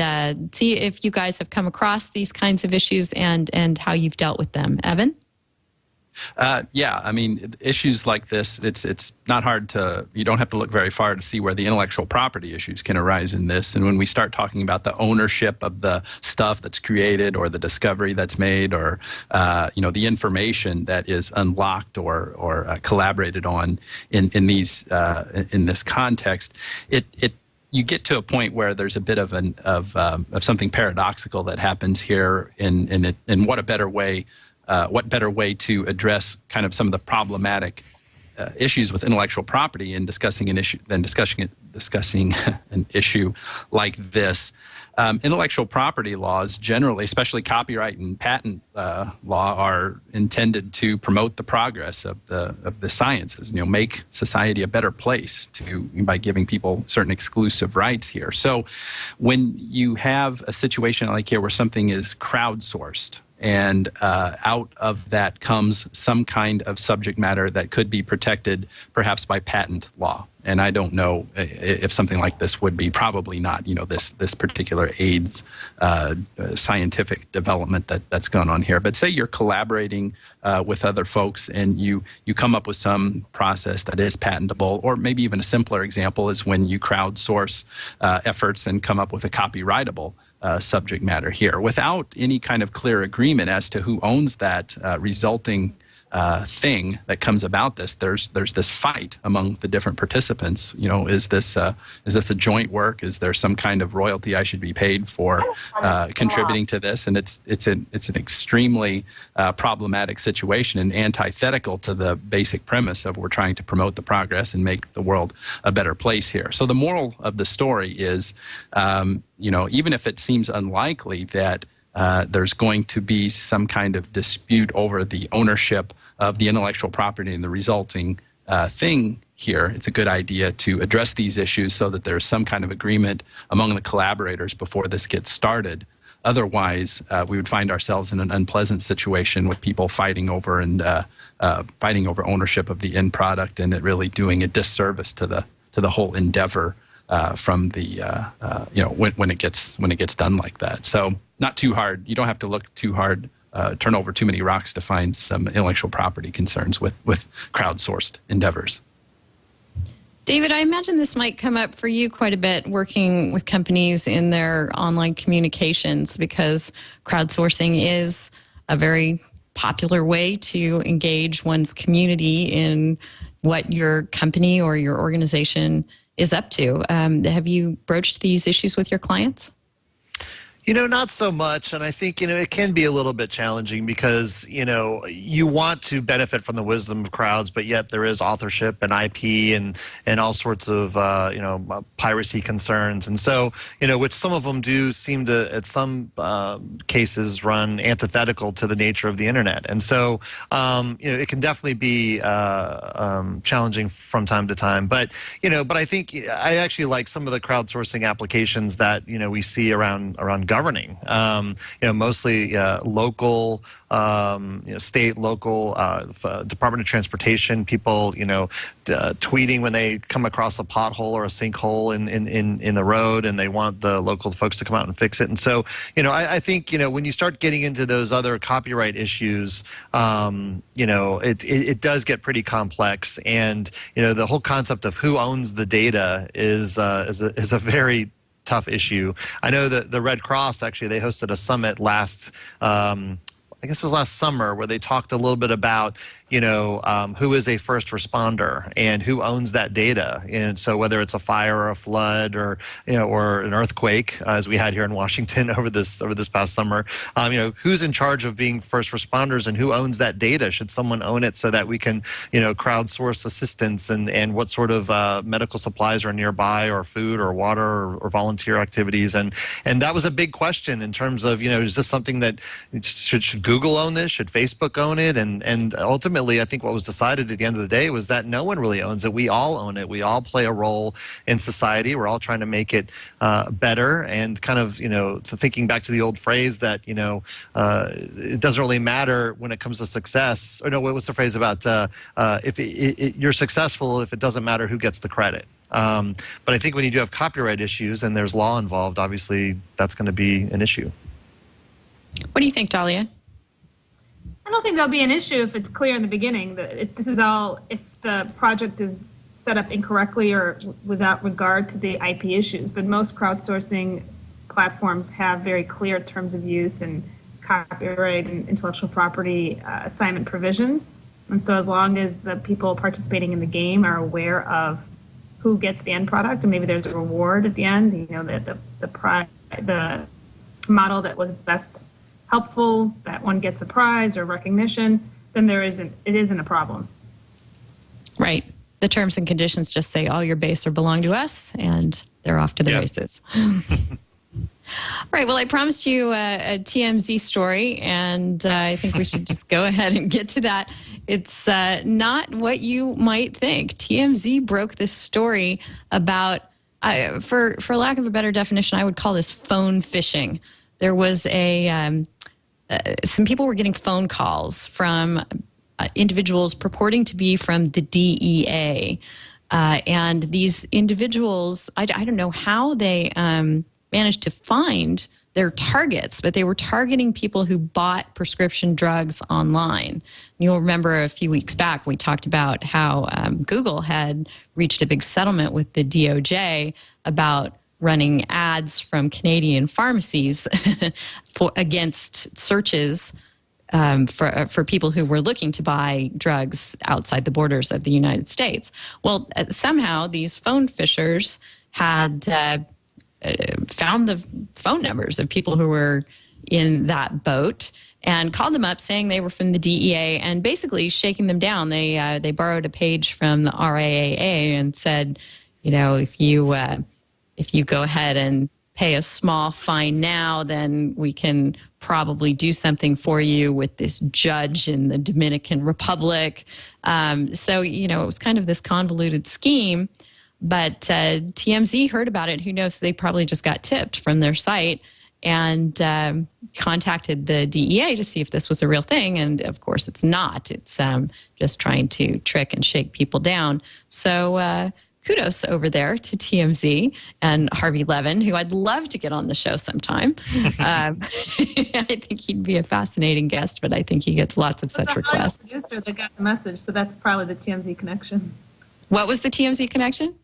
see if you guys have come across these kinds of issues and how you've dealt with them. Evan? Yeah, I mean, issues like this, it's not hard to, you don't have to look very far to see where the intellectual property issues can arise in this. And when we start talking about the ownership of the stuff that's created or the discovery that's made or, the information that is unlocked or collaborated on in this context, you get to a point where there's a bit of something paradoxical that happens here in what better way to address kind of some of the problematic issues with intellectual property and discussing an issue an issue like this. Intellectual property laws generally, especially copyright and patent law, are intended to promote the progress of the sciences. Make society a better place by giving people certain exclusive rights here. So, when you have a situation like here where something is crowdsourced, and out of that comes some kind of subject matter that could be protected perhaps by patent law. And I don't know if something like this would be, probably not, this particular AIDS scientific development that's going on here. But say you're collaborating with other folks and you come up with some process that is patentable, or maybe even a simpler example is when you crowdsource efforts and come up with a copyrightable subject matter here without any kind of clear agreement as to who owns that resulting thing that comes about this. There's this fight among the different participants. Is this a joint work? Is there some kind of royalty I should be paid for contributing to this? And it's an extremely problematic situation and antithetical to the basic premise of we're trying to promote the progress and make the world a better place here. So the moral of the story is, even if it seems unlikely that there's going to be some kind of dispute over the ownership of the intellectual property and the resulting thing here, it's a good idea to address these issues so that there's some kind of agreement among the collaborators before this gets started. Otherwise, we would find ourselves in an unpleasant situation with people fighting over ownership of the end product, and it really doing a disservice to the whole endeavor from the when it gets done like that. So not too hard. You don't have to look too hard, turn over too many rocks to find some intellectual property concerns with crowdsourced endeavors. David, I imagine this might come up for you quite a bit working with companies in their online communications, because crowdsourcing is a very popular way to engage one's community in what your company or your organization is up to. Have you broached these issues with your clients? Not so much. And I think, it can be a little bit challenging because, you want to benefit from the wisdom of crowds, but yet there is authorship and IP and all sorts of, piracy concerns. And so, which some of them do seem to, at some cases, run antithetical to the nature of the internet. And so, it can definitely be challenging from time to time. But, but I think I actually like some of the crowdsourcing applications that, we see around governing, mostly local, state, local, Department of Transportation, people, tweeting when they come across a pothole or a sinkhole in the road, and they want the local folks to come out and fix it. And so, I think, when you start getting into those other copyright issues, it does get pretty complex. And, the whole concept of who owns the data is a very tough issue. I know that the Red Cross, actually, they hosted a summit last summer, where they talked a little bit about, who is a first responder and who owns that data. And so whether it's a fire or a flood or, or an earthquake, as we had here in Washington over this past summer, who's in charge of being first responders and who owns that data? Should someone own it so that we can, crowdsource assistance and what sort of medical supplies are nearby, or food or water or volunteer activities? And that was a big question in terms of, is this something that should Google own this? Should Facebook own it? And ultimately, I think what was decided at the end of the day was that no one really owns it. We all own it. We all play a role in society. We're all trying to make it better, and kind of, thinking back to the old phrase that, it doesn't really matter when it comes to success. Or no, what was the phrase about if you're successful if it doesn't matter who gets the credit? But I think when you do have copyright issues and there's law involved, obviously that's going to be an issue. What do you think, Daliah? I don't think there'll be an issue if it's clear in the beginning that if the project is set up incorrectly or without regard to the IP issues. But most crowdsourcing platforms have very clear terms of use and copyright and intellectual property assignment provisions. And so as long as the people participating in the game are aware of who gets the end product, and maybe there's a reward at the end, the model that was best helpful, that one gets a prize or recognition, then it isn't a problem. Right. The terms and conditions just say all your base or belong to us, and they're off to the races. All right. Well, I promised you a TMZ story, and I think we should just go ahead and get to that. It's not what you might think. TMZ broke this story about, for lack of a better definition, I would call this phone phishing. There was some people were getting phone calls from individuals purporting to be from the DEA. And these individuals, I don't know how they managed to find their targets, but they were targeting people who bought prescription drugs online. You'll remember a few weeks back, we talked about how Google had reached a big settlement with the DOJ about running ads from Canadian pharmacies against searches for people who were looking to buy drugs outside the borders of the United States. Well, somehow these phone phishers had found the phone numbers of people who were in that boat and called them up saying they were from the DEA and basically shaking them down. They borrowed a page from the RIAA and said, if you go ahead and pay a small fine now, then we can probably do something for you with this judge in the Dominican Republic. So, it was kind of this convoluted scheme. But TMZ heard about it. Who knows? They probably just got tipped from their site and contacted the DEA to see if this was a real thing. And of course, it's not. It's just trying to trick and shake people down. So kudos over there to TMZ and Harvey Levin, who I'd love to get on the show sometime. I think he'd be a fascinating guest, but I think he gets lots of such requests. The producer that got the message, so that's probably the TMZ connection. What was the TMZ connection?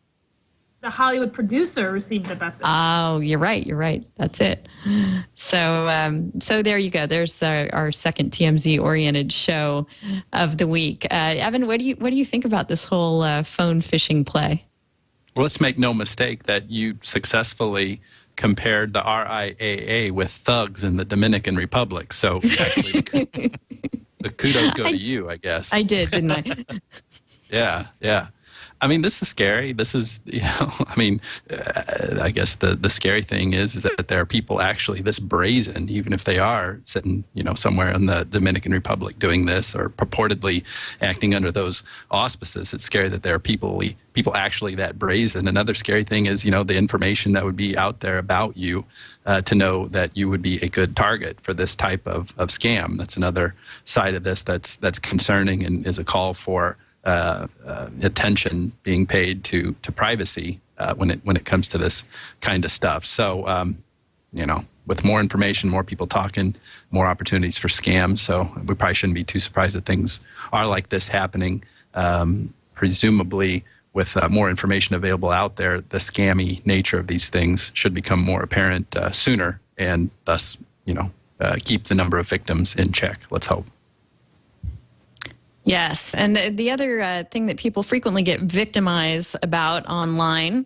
The Hollywood producer received the message. Oh, you're right. That's it. So there you go. There's our second TMZ-oriented show of the week. Evan, what do you think about this whole phone phishing play? Well, let's make no mistake that you successfully compared the RIAA with thugs in the Dominican Republic. So actually, the kudos go to you, I guess. I did, didn't I? Yeah. I mean, this is scary. This is, I guess the scary thing is that there are people actually this brazen, even if they are sitting, somewhere in the Dominican Republic doing this or purportedly acting under those auspices. It's scary that there are people actually that brazen. Another scary thing is, the information that would be out there about you to know that you would be a good target for this type of scam. That's another side of this that's concerning and is a call for attention being paid to privacy when it comes to this kind of stuff. So, with more information, more people talking, more opportunities for scams. So we probably shouldn't be too surprised that things are like this happening. Presumably, with more information available out there, the scammy nature of these things should become more apparent sooner, and thus, keep the number of victims in check. Let's hope. Yes, and the other thing that people frequently get victimized about online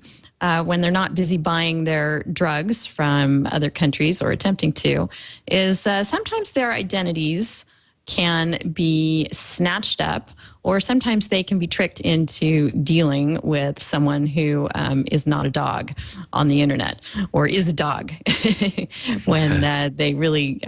when they're not busy buying their drugs from other countries or attempting to is sometimes their identities can be snatched up, or sometimes they can be tricked into dealing with someone who is not a dog on the internet or is a dog when they really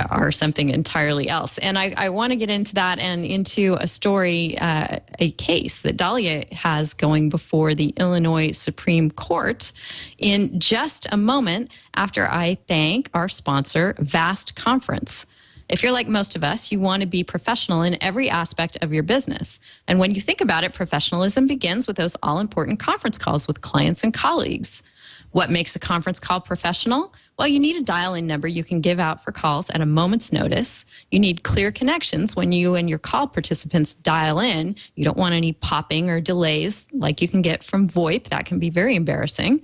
are something entirely else. And I want to get into that and into a story, a case that Daliah has going before the Illinois Supreme Court in just a moment after I thank our sponsor, Vast Conference. If you're like most of us, you want to be professional in every aspect of your business. And when you think about it, professionalism begins with those all-important conference calls with clients and colleagues. What makes a conference call professional? Well, you need a dial-in number you can give out for calls at a moment's notice. You need clear connections when you and your call participants dial in. You don't want any popping or delays like you can get from VoIP. That can be very embarrassing.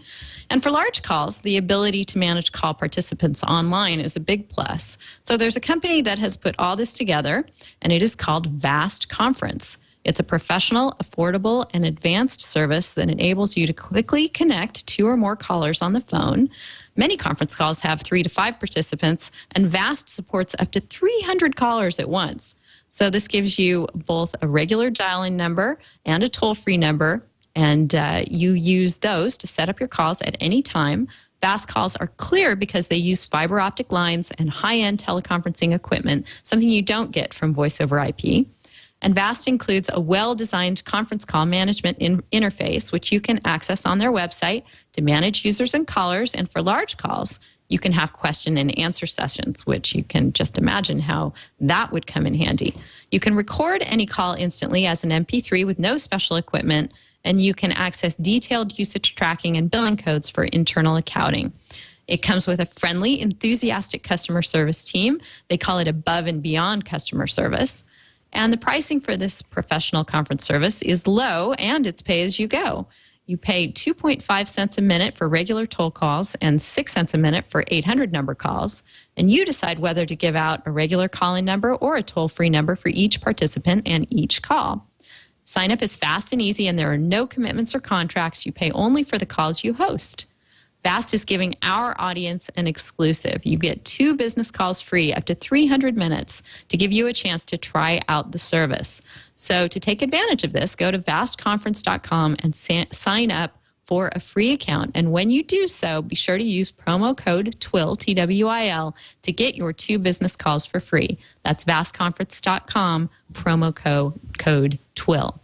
And for large calls, the ability to manage call participants online is a big plus. So there's a company that has put all this together, and it is called Vast Conference. It's a professional, affordable, and advanced service that enables you to quickly connect 2 or more callers on the phone. Many conference calls have 3 to 5 participants, and Vast supports up to 300 callers at once. So this gives you both a regular dial-in number and a toll-free number, and you use those to set up your calls at any time. Fast calls are clear because they use fiber optic lines and high-end teleconferencing equipment, something you don't get from voice over IP. And VAST includes a well-designed conference call management interface, which you can access on their website to manage users and callers. And for large calls, you can have question and answer sessions, which you can just imagine how that would come in handy. You can record any call instantly as an MP3 with no special equipment, and you can access detailed usage tracking and billing codes for internal accounting. It comes with a friendly, enthusiastic customer service team. They call it above and beyond customer service. And the pricing for this professional conference service is low, and it's pay as you go. You pay 2.5 cents a minute for regular toll calls and 6 cents a minute for 800 number calls. And you decide whether to give out a regular call-in number or a toll-free number for each participant and each call. Sign up is fast and easy, and there are no commitments or contracts. You pay only for the calls you host. VAST is giving our audience an exclusive. You get 2 business calls free up to 300 minutes to give you a chance to try out the service. So to take advantage of this, go to vastconference.com and sign up for a free account. And when you do so, be sure to use promo code TWiL, T-W-I-L, to get your 2 business calls for free. That's vastconference.com, promo code TWiL.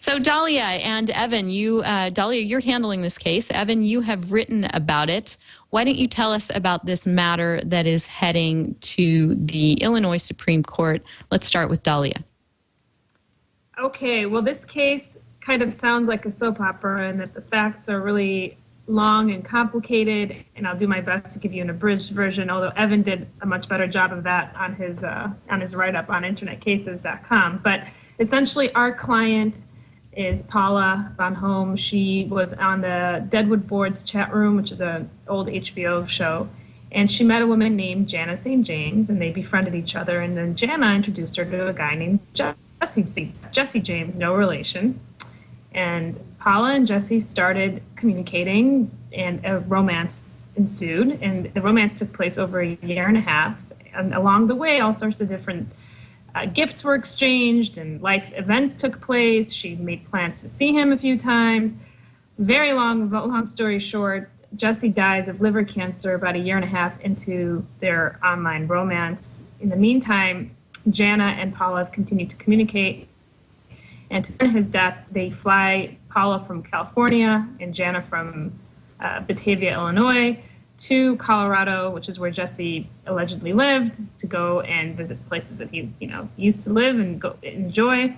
So Daliah and Evan, Daliah, you're handling this case. Evan, you have written about it. Why don't you tell us about this matter that is heading to the Illinois Supreme Court? Let's start with Daliah. Okay, well, this case kind of sounds like a soap opera in that the facts are really long and complicated, and I'll do my best to give you an abridged version, although Evan did a much better job of that on his write-up on internetcases.com. But essentially, our client is Paula Von Home. She was on the Deadwood Board's chat room, which is an old HBO show, and she met a woman named Jana St. James, and they befriended each other, and then Jana introduced her to a guy named Jesse James, no relation. And Paula and Jesse started communicating, and a romance ensued, and the romance took place over a year and a half. And along the way, all sorts of different gifts were exchanged and life events took place. She made plans to see him a few times. Very long story short, Jesse dies of liver cancer about a year and a half into their online romance. In the meantime, Jana and Paula have continued to communicate. And to his death, they fly Paula from California and Jana from Batavia, Illinois, to Colorado, which is where Jesse allegedly lived, to go and visit places that he, used to live and go enjoy.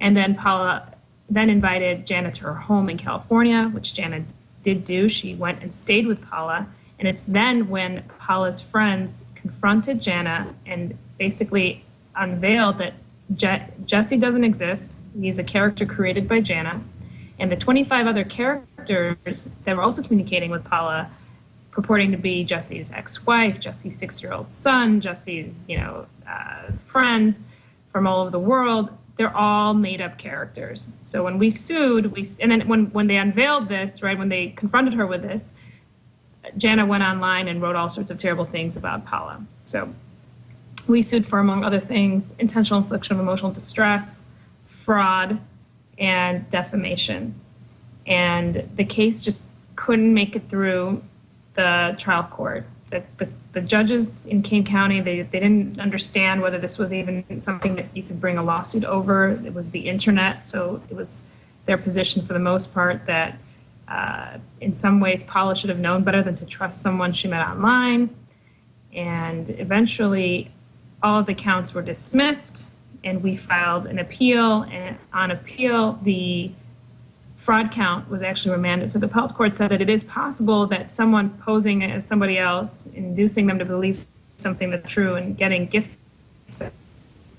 And then Paula then invited Jana to her home in California, which Jana did do. She went and stayed with Paula. And it's then when Paula's friends confronted Jana and basically unveiled that Jesse doesn't exist. He's a character created by Jana. And the 25 other characters that were also communicating with Paula, purporting to be Jesse's ex-wife, Jesse's 6-year-old son, Jesse's, friends from all over the world, they're all made-up characters. So when we sued, and then when they unveiled this, right, when they confronted her with this, Jana went online and wrote all sorts of terrible things about Paula. So we sued for, among other things, intentional infliction of emotional distress, fraud, and defamation. And the case just couldn't make it through the trial court. The judges in Kane County, they didn't understand whether this was even something that you could bring a lawsuit over. It was the internet, so it was their position for the most part that in some ways Paula should have known better than to trust someone she met online. And eventually all of the counts were dismissed, and we filed an appeal, and on appeal the fraud count was actually remanded. So the appellate court said that it is possible that someone posing as somebody else, inducing them to believe something that's true and getting gifts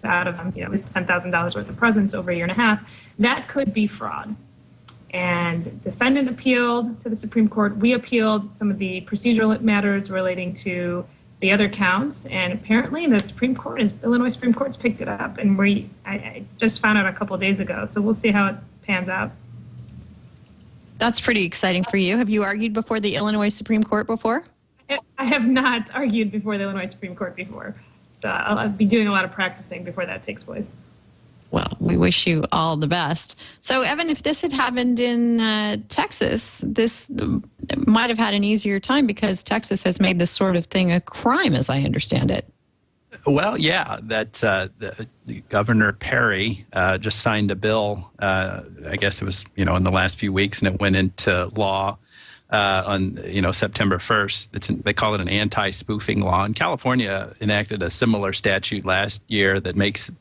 out of them, $10,000 worth of presents over a year and a half, that could be fraud. And defendant appealed to the Supreme Court. We appealed some of the procedural matters relating to the other counts, and apparently the Illinois Supreme Court's picked it up, and I just found out a couple of days ago, so we'll see how it pans out. That's pretty exciting for you. Have you argued before the Illinois Supreme Court before? I have not argued before the Illinois Supreme Court before. So I'll be doing a lot of practicing before that takes place. Well, we wish you all the best. So, Evan, if this had happened in Texas, this might have had an easier time because Texas has made this sort of thing a crime, as I understand it. Well, yeah, that Governor Perry just signed a bill. I guess it was in the last few weeks, and it went into law on September 1st. They call it an anti-spoofing law. And California enacted a similar statute last year that makes,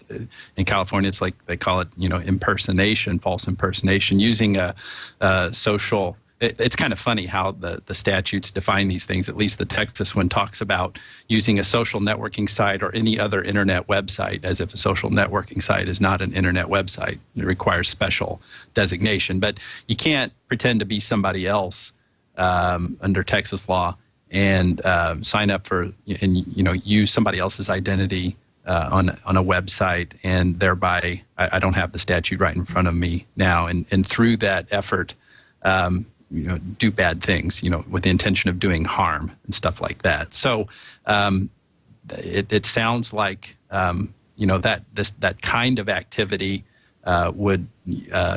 in California, it's like they call it impersonation, false impersonation, using a social. It's kind of funny how the statutes define these things. At least the Texas one talks about using a social networking site or any other internet website, as if a social networking site is not an internet website. It requires special designation. But you can't pretend to be somebody else under Texas law and sign up for and use somebody else's identity on a website, and thereby I don't have the statute right in front of me now, and through that effort. Do bad things, with the intention of doing harm and stuff like that. So it sounds like, that kind of activity would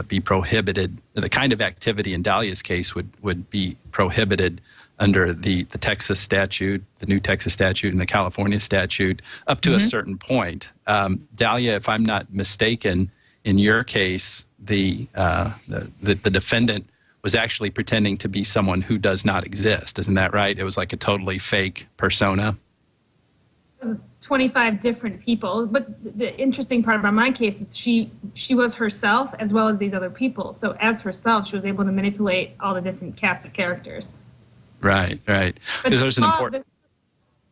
be prohibited. The kind of activity in Daliah's case would be prohibited under the Texas statute, the new Texas statute, and the California statute up to a certain point. Daliah, if I'm not mistaken, in your case, the defendant was actually pretending to be someone who does not exist. Isn't that right? It was like a totally fake persona. 25 different people. But the interesting part about my case is she was herself as well as these other people. So as herself, she was able to manipulate all the different cast of characters. Right. Because there's an important...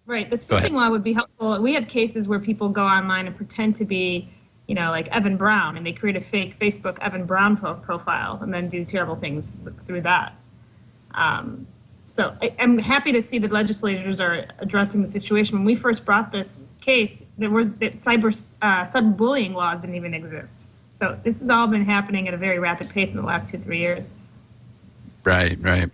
The spoofing law would be helpful. We have cases where people go online and pretend to be like Evan Brown, and they create a fake Facebook Evan Brown profile and then do terrible things through that. So I'm happy to see that legislators are addressing the situation. When we first brought this case, cyberbullying laws didn't even exist. So this has all been happening at a very rapid pace in the last 2-3 years. Right. Yeah,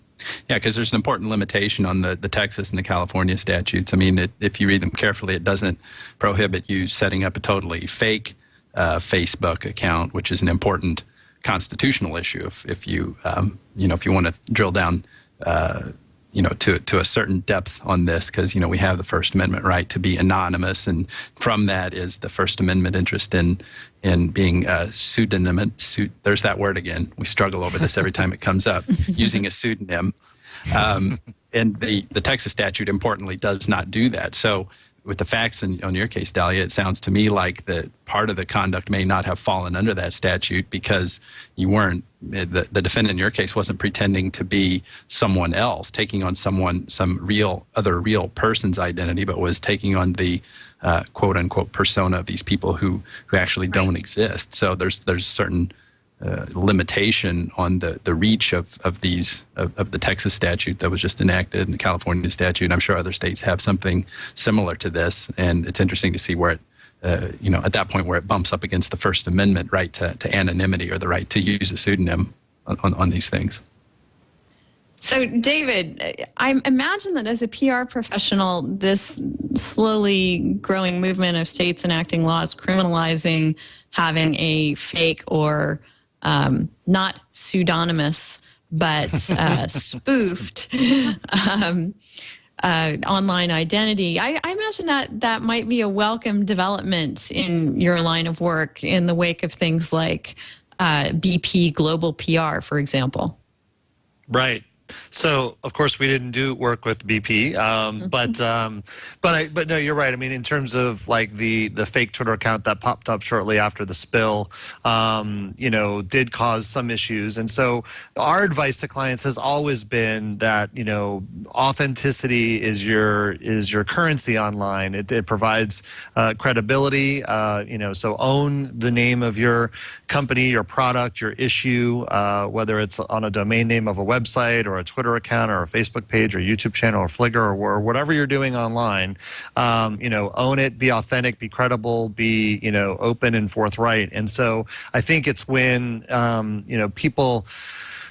because there's an important limitation on the Texas and the California statutes. I mean, if you read them carefully, it doesn't prohibit you setting up a totally fake Facebook account, which is an important constitutional issue. If you want to drill down, to a certain depth on this, because we have the First Amendment right to be anonymous, and from that is the First Amendment interest in being pseudonymous. There's that word again. We struggle over this every time it comes up. Using a pseudonym, and the Texas statute importantly does not do that. So, with the facts on your case, Daliah, it sounds to me like that part of the conduct may not have fallen under that statute because you weren't, the defendant in your case wasn't pretending to be someone else, taking on some other real person's identity, but was taking on the quote unquote persona of these people who actually don't exist. So there's certain limitation on the reach of the Texas statute that was just enacted and the California statute. I'm sure other states have something similar to this, and it's interesting to see where it, at that point where it bumps up against the First Amendment right to anonymity or the right to use a pseudonym on these things. So, David, I imagine that as a PR professional, this slowly growing movement of states enacting laws criminalizing having a fake or not pseudonymous, but spoofed online identity. I imagine that might be a welcome development in your line of work in the wake of things like BP Global PR, for example. Right. So, of course, we didn't do work with BP, but no, you're right. I mean, in terms of like the fake Twitter account that popped up shortly after the spill, did cause some issues. And so our advice to clients has always been that, authenticity is your currency online. It provides credibility, so own the name of your company, your product, your issue, whether it's on a domain name of a website or a Twitter account or a Facebook page or YouTube channel or Flickr or whatever you're doing online, own it, be authentic, be credible, be, open and forthright. And so I think it's when, people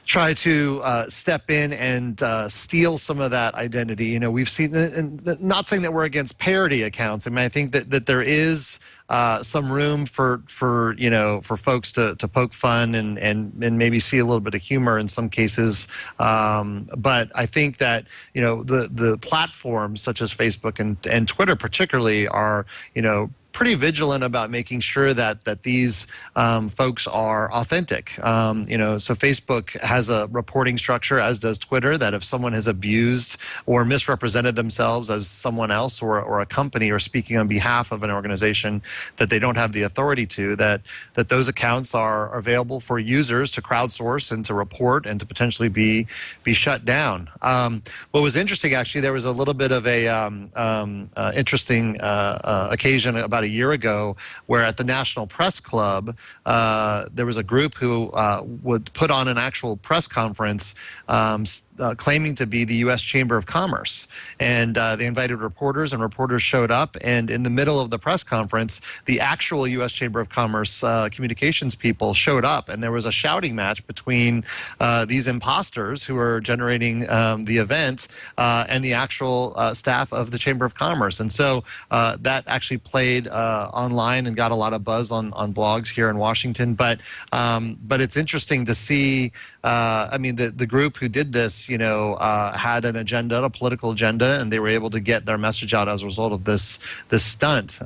try to step in and steal some of that identity. You know, we've seen, and not saying that we're against parody accounts. I mean, I think that there is some room for folks to poke fun and maybe see a little bit of humor in some cases. But I think that, you know, the platforms such as Facebook and Twitter particularly are, you know, pretty vigilant about making sure that these folks are authentic. You know, so Facebook has a reporting structure, as does Twitter, that if someone has abused or misrepresented themselves as someone else or a company or speaking on behalf of an organization that they don't have the authority to, that those accounts are available for users to crowdsource and to report and to potentially be shut down. What was interesting, actually, there was a little bit of a interesting occasion about a year ago where at the National Press Club, there was a group who would put on an actual press conference claiming to be the U.S. Chamber of Commerce. And they invited reporters, and reporters showed up. And in the middle of the press conference, the actual U.S. Chamber of Commerce communications people showed up. And there was a shouting match between these imposters who were generating the event and the actual staff of the Chamber of Commerce. And so that actually played online and got a lot of buzz on blogs here in Washington. But it's interesting to see, I mean, the group who did this, you know, had an agenda, a political agenda, and they were able to get their message out as a result of this stunt.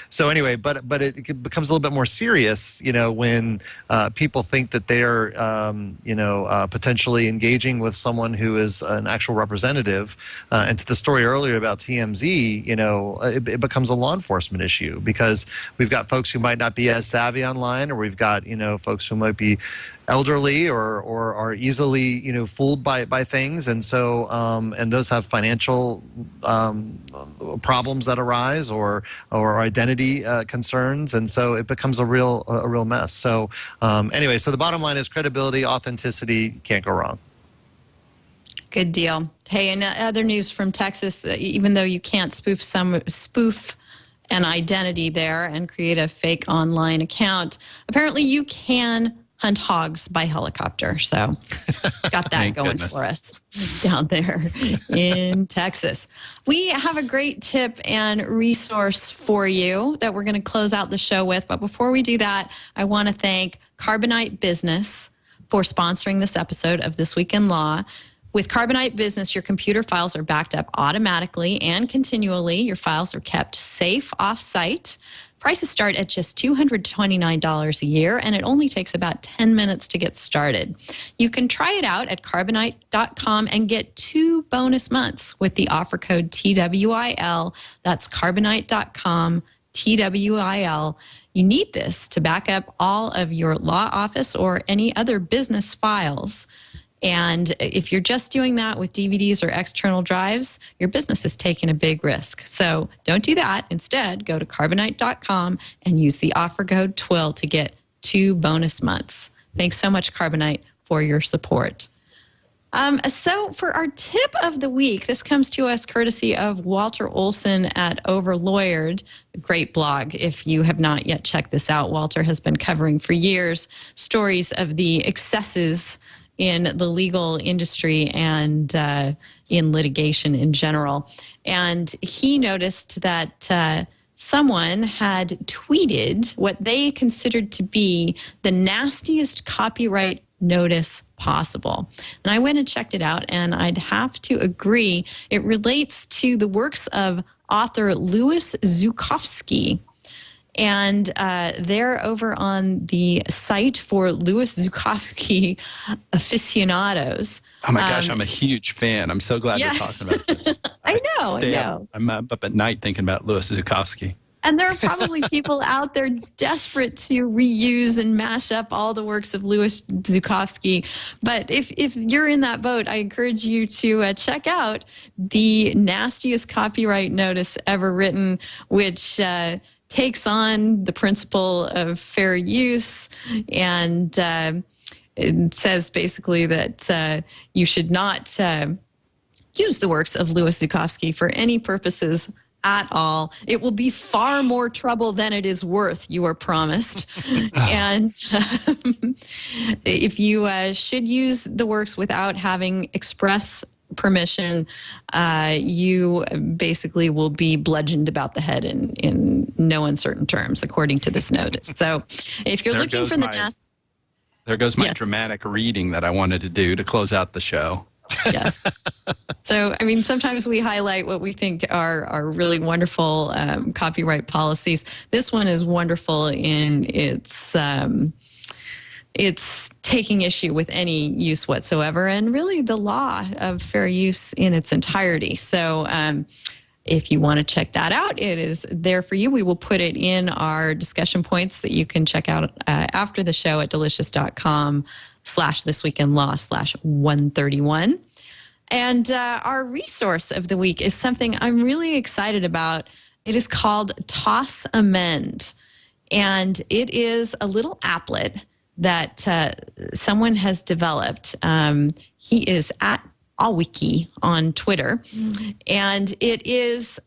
So anyway, but it becomes a little bit more serious, you know, when people think that they are, potentially engaging with someone who is an actual representative. And to the story earlier about TMZ, you know, it becomes a law enforcement issue because we've got folks who might not be as savvy online, or we've got, you know, folks who might be elderly or are easily, you know, fooled by things, and so and those have financial problems that arise or identity concerns, and so it becomes a real mess. So anyway, so the bottom line is credibility, authenticity, can't go wrong. Good deal. Hey, and other news from Texas, even though you can't spoof an identity there and create a fake online account, apparently you can hunt hogs by helicopter. So got that going for us down there in Texas. We have a great tip and resource for you that we're going to close out the show with. But before we do that, I want to thank Carbonite Business for sponsoring this episode of This Week in Law. With Carbonite Business, your computer files are backed up automatically and continually. Your files are kept safe off-site. Prices start at just $229 a year, and it only takes about 10 minutes to get started. You can try it out at Carbonite.com and get 2 bonus months with the offer code TWiL. That's Carbonite.com, TWiL. You need this to back up all of your law office or any other business files. And if you're just doing that with DVDs or external drives, your business is taking a big risk. So don't do that. Instead, go to Carbonite.com and use the offer code TWiL to get 2 bonus months. Thanks so much, Carbonite, for your support. So for our tip of the week, this comes to us courtesy of Walter Olson at Overlawyered, a great blog. If you have not yet checked this out, Walter has been covering for years stories of the excesses in the legal industry and in litigation in general. And he noticed that someone had tweeted what they considered to be the nastiest copyright notice possible. And I went and checked it out, and I'd have to agree. It relates to the works of author Louis Zukofsky. And they're over on the site for Louis Zukofsky aficionados. Oh my gosh, I'm a huge fan. I'm so glad we're talking about this. I know. I'm up at night thinking about Louis Zukofsky. And there are probably people out there desperate to reuse and mash up all the works of Louis Zukofsky. But if you're in that boat, I encourage you to check out the nastiest copyright notice ever written, which takes on the principle of fair use, and it says basically that you should not use the works of Louis Zukofsky for any purposes at all. It will be far more trouble than it is worth, you are promised. And if you should use the works without having express permission, you basically will be bludgeoned about the head in no uncertain terms, according to this notice. So if you're looking for the nest... There goes my dramatic reading that I wanted to do to close out the show. Yes. So, I mean, sometimes we highlight what we think are really wonderful copyright policies. This one is wonderful in it's taking issue with any use whatsoever, and really the law of fair use in its entirety. So if you want to check that out, it is there for you. We will put it in our discussion points that you can check out after the show at delicious.com/thisweekinlaw/131. And our resource of the week is something I'm really excited about. It is called Toss Amend. And it is a little applet that someone has developed. He is at Allwiki on Twitter. And it is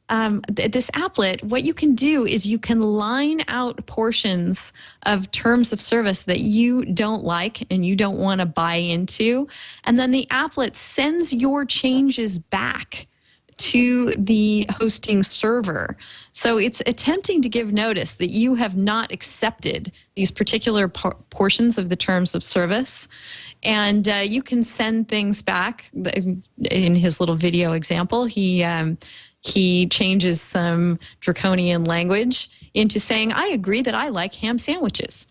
this applet, what you can do is you can line out portions of terms of service that you don't like and you don't want to buy into. And then the applet sends your changes back to the hosting server. So it's attempting to give notice that you have not accepted these particular portions of the terms of service. And you can send things back. In his little video example, he changes some draconian language into saying, I agree that I like ham sandwiches,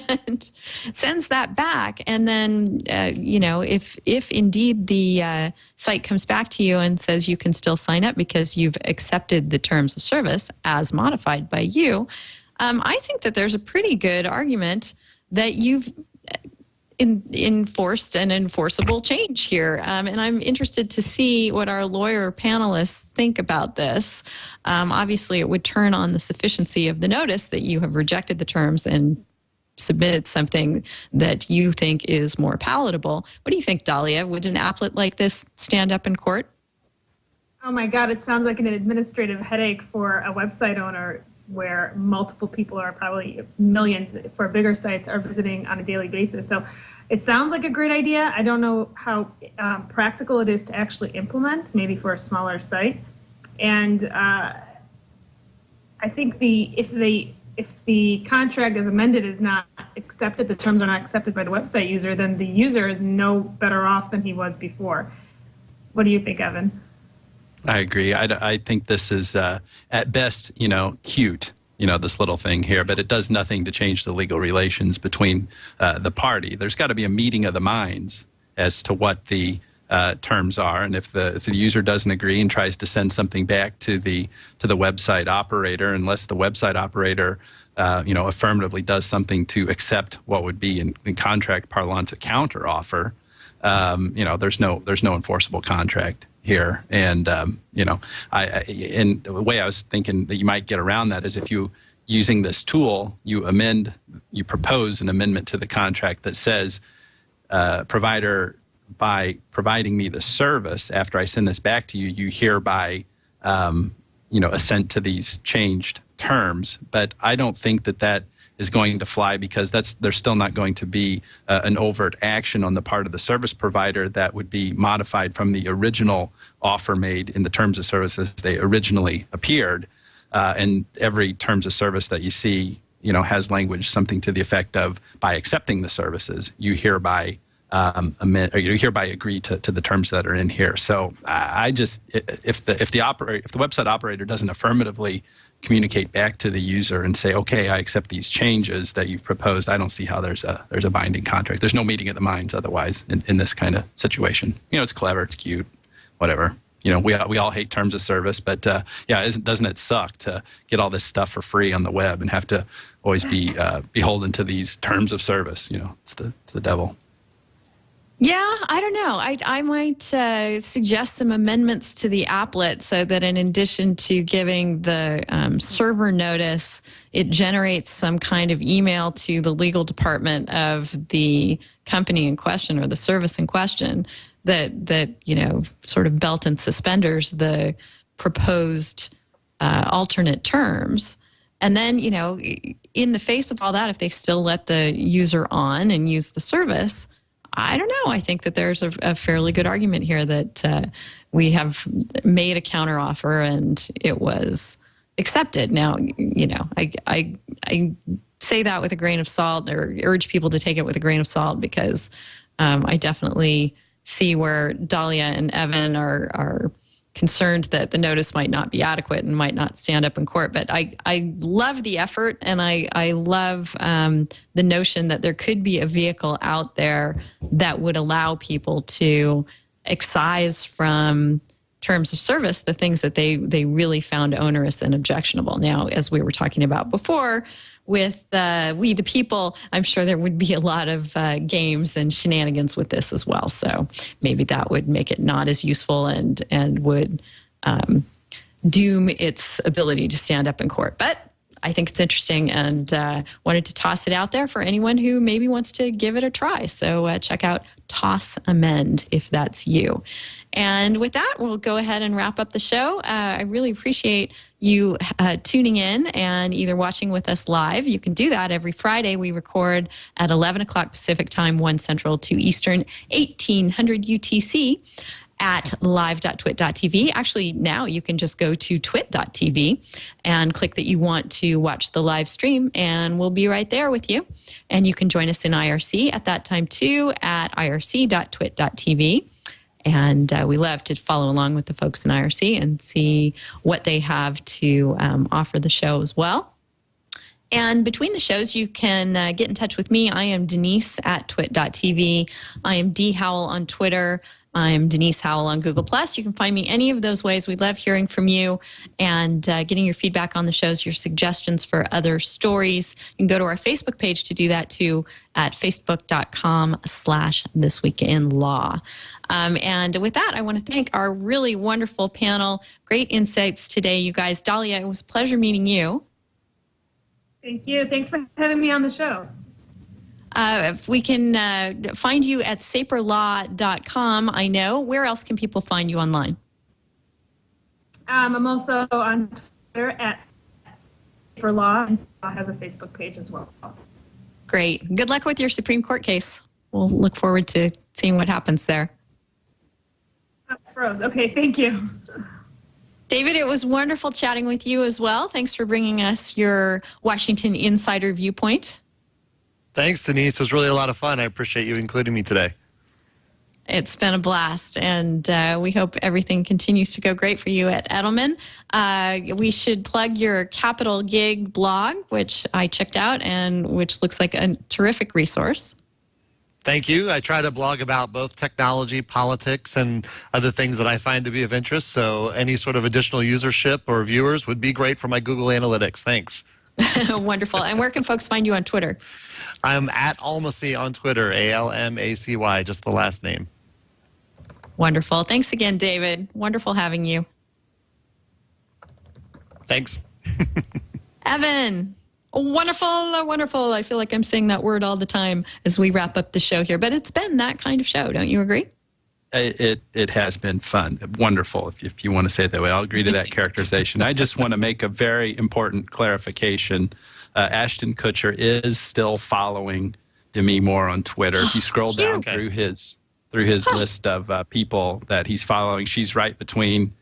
and sends that back. And then, if indeed the site comes back to you and says you can still sign up because you've accepted the terms of service as modified by you, I think that there's a pretty good argument that you've enforced an enforceable change here. And I'm interested to see what our lawyer panelists think about this. Obviously, it would turn on the sufficiency of the notice that you have rejected the terms and submitted something that you think is more palatable. What do you think, Daliah? Would an applet like this stand up in court? Oh my God, it sounds like an administrative headache for a website owner where multiple people are, probably millions for bigger sites, are visiting on a daily basis. So it sounds like a great idea. I don't know how practical it is to actually implement, maybe for a smaller site. And I think if the contract as amended is not accepted, the terms are not accepted by the website user, then the user is no better off than he was before. What do you think, Evan? I agree. I think this is, at best, cute, this little thing here, but it does nothing to change the legal relations between the party. There's got to be a meeting of the minds as to what the terms are, and if the user doesn't agree and tries to send something back to the website operator, unless the website operator affirmatively does something to accept what would be in contract parlance a counter offer, there's no enforceable contract here. And and the way I was thinking that you might get around that is if you, using this tool, you propose an amendment to the contract that says, provider, by providing me the service after I send this back to you, you hereby assent to these changed terms. But I don't think that is going to fly, because there's still not going to be an overt action on the part of the service provider that would be modified from the original offer made in the terms of service as they originally appeared. And every terms of service that you see, has language something to the effect of, by accepting the services, you hereby amend, or you hereby agree to the terms that are in here. So if the website operator doesn't affirmatively communicate back to the user and say, okay, I accept these changes that you've proposed, I don't see how there's a binding contract. There's no meeting of the minds otherwise in this kind of situation. It's clever, it's cute, whatever. We all hate terms of service, but doesn't it suck to get all this stuff for free on the web and have to always be beholden to these terms of service? It's the devil. Yeah, I don't know. I might suggest some amendments to the applet so that in addition to giving the server notice, it generates some kind of email to the legal department of the company in question or the service in question that sort of belt and suspenders the proposed alternate terms. And then, in the face of all that, if they still let the user on and use the service, I don't know. I think that there's a fairly good argument here that we have made a counteroffer and it was accepted. Now, I say that with a grain of salt, or urge people to take it with a grain of salt, because I definitely see where Daliah and Evan are concerned that the notice might not be adequate and might not stand up in court. But I love the effort, and I love the notion that there could be a vehicle out there that would allow people to excise from terms of service the things that they really found onerous and objectionable. Now, as we were talking about before, with We the People, I'm sure there would be a lot of games and shenanigans with this as well. So maybe that would make it not as useful and would doom its ability to stand up in court. But I think it's interesting, and wanted to toss it out there for anyone who maybe wants to give it a try. So check out Toss Amend if that's you. And with that, we'll go ahead and wrap up the show. I really appreciate you tuning in and either watching with us live. You can do that every Friday. We record at 11 o'clock Pacific time, 1 Central, 2 Eastern, 1800 UTC at live.twit.tv. Actually, now you can just go to twit.tv and click that you want to watch the live stream, and we'll be right there with you. And you can join us in IRC at that time too, at irc.twit.tv. And we love to follow along with the folks in IRC and see what they have to offer the show as well. And between the shows, you can get in touch with me. I am Denise at twit.tv. I am D. Howell on Twitter. I'm Denise Howell on Google+. You can find me any of those ways. We love hearing from you and getting your feedback on the shows, your suggestions for other stories. You can go to our Facebook page to do that too at facebook.com/thisweekinlaw. And with that, I want to thank our really wonderful panel. Great insights today, you guys. Daliah, it was a pleasure meeting you. Thank you. Thanks for having me on the show. If we can find you at saperlaw.com, I know. Where else can people find you online? I'm also on Twitter at Saperlaw, and Law has a Facebook page as well. Great. Good luck with your Supreme Court case. We'll look forward to seeing what happens there. Froze. Okay, thank you. David, it was wonderful chatting with you as well. Thanks for bringing us your Washington insider viewpoint. Thanks, Denise. It was really a lot of fun. I appreciate you including me today. It's been a blast, and we hope everything continues to go great for you at Edelman. We should plug your Capital Gig blog, which I checked out and which looks like a terrific resource. Thank you. I try to blog about both technology, politics, and other things that I find to be of interest. So any sort of additional usership or viewers would be great for my Google Analytics. Thanks. Wonderful. And where can folks find you on Twitter? I'm at Almacy on Twitter, ALMACY, just the last name. Wonderful. Thanks again, David. Wonderful having you. Thanks. Evan. Wonderful, wonderful. I feel like I'm saying that word all the time as we wrap up the show here, but it's been that kind of show. Don't you agree? It has been fun. Wonderful, if you want to say it that way. I'll agree to that characterization. I just want to make a very important clarification. Ashton Kutcher is still following Demi Moore on Twitter. If you scroll down through his list of people that he's following, she's right between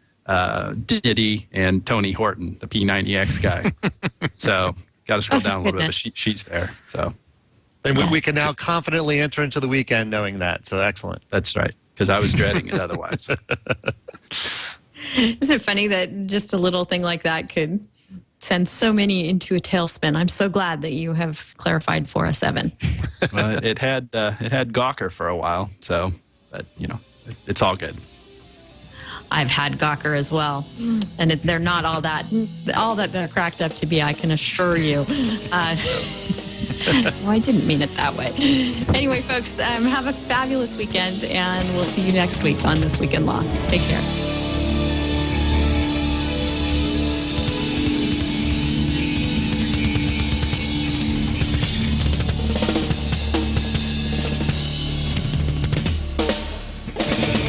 Diddy and Tony Horton, the P90X guy. So got to scroll down a little bit, but she's there. So then we can now confidently enter into the weekend knowing that. So excellent. That's right, because I was dreading it otherwise. Isn't it funny that just a little thing like that could send so many into a tailspin? I'm so glad that you have clarified for us, Evan. Well, it had Gawker for a while, so but it's all good. I've had Gawker as well, and they're not all that they're cracked up to be, I can assure you. Well, I didn't mean it that way. Anyway, folks, have a fabulous weekend, and we'll see you next week on This Week in Law. Take care.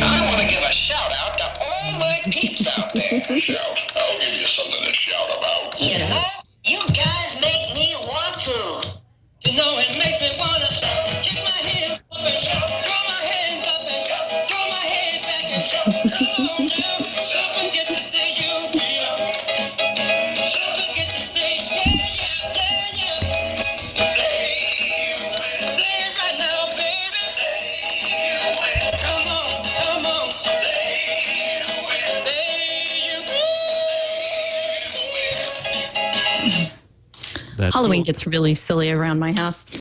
I want to give a shout out to all my peeps out there. shout. I'll give you something to shout about. You know, you guys make me want to. You know, it makes me want to kick my heels up and shout, throw my hands up and shout, throw my head back and shout. Hello, now, something get to say you feel. Something get to say, yeah. Say it right now, baby. Come on. Halloween gets really silly around my house.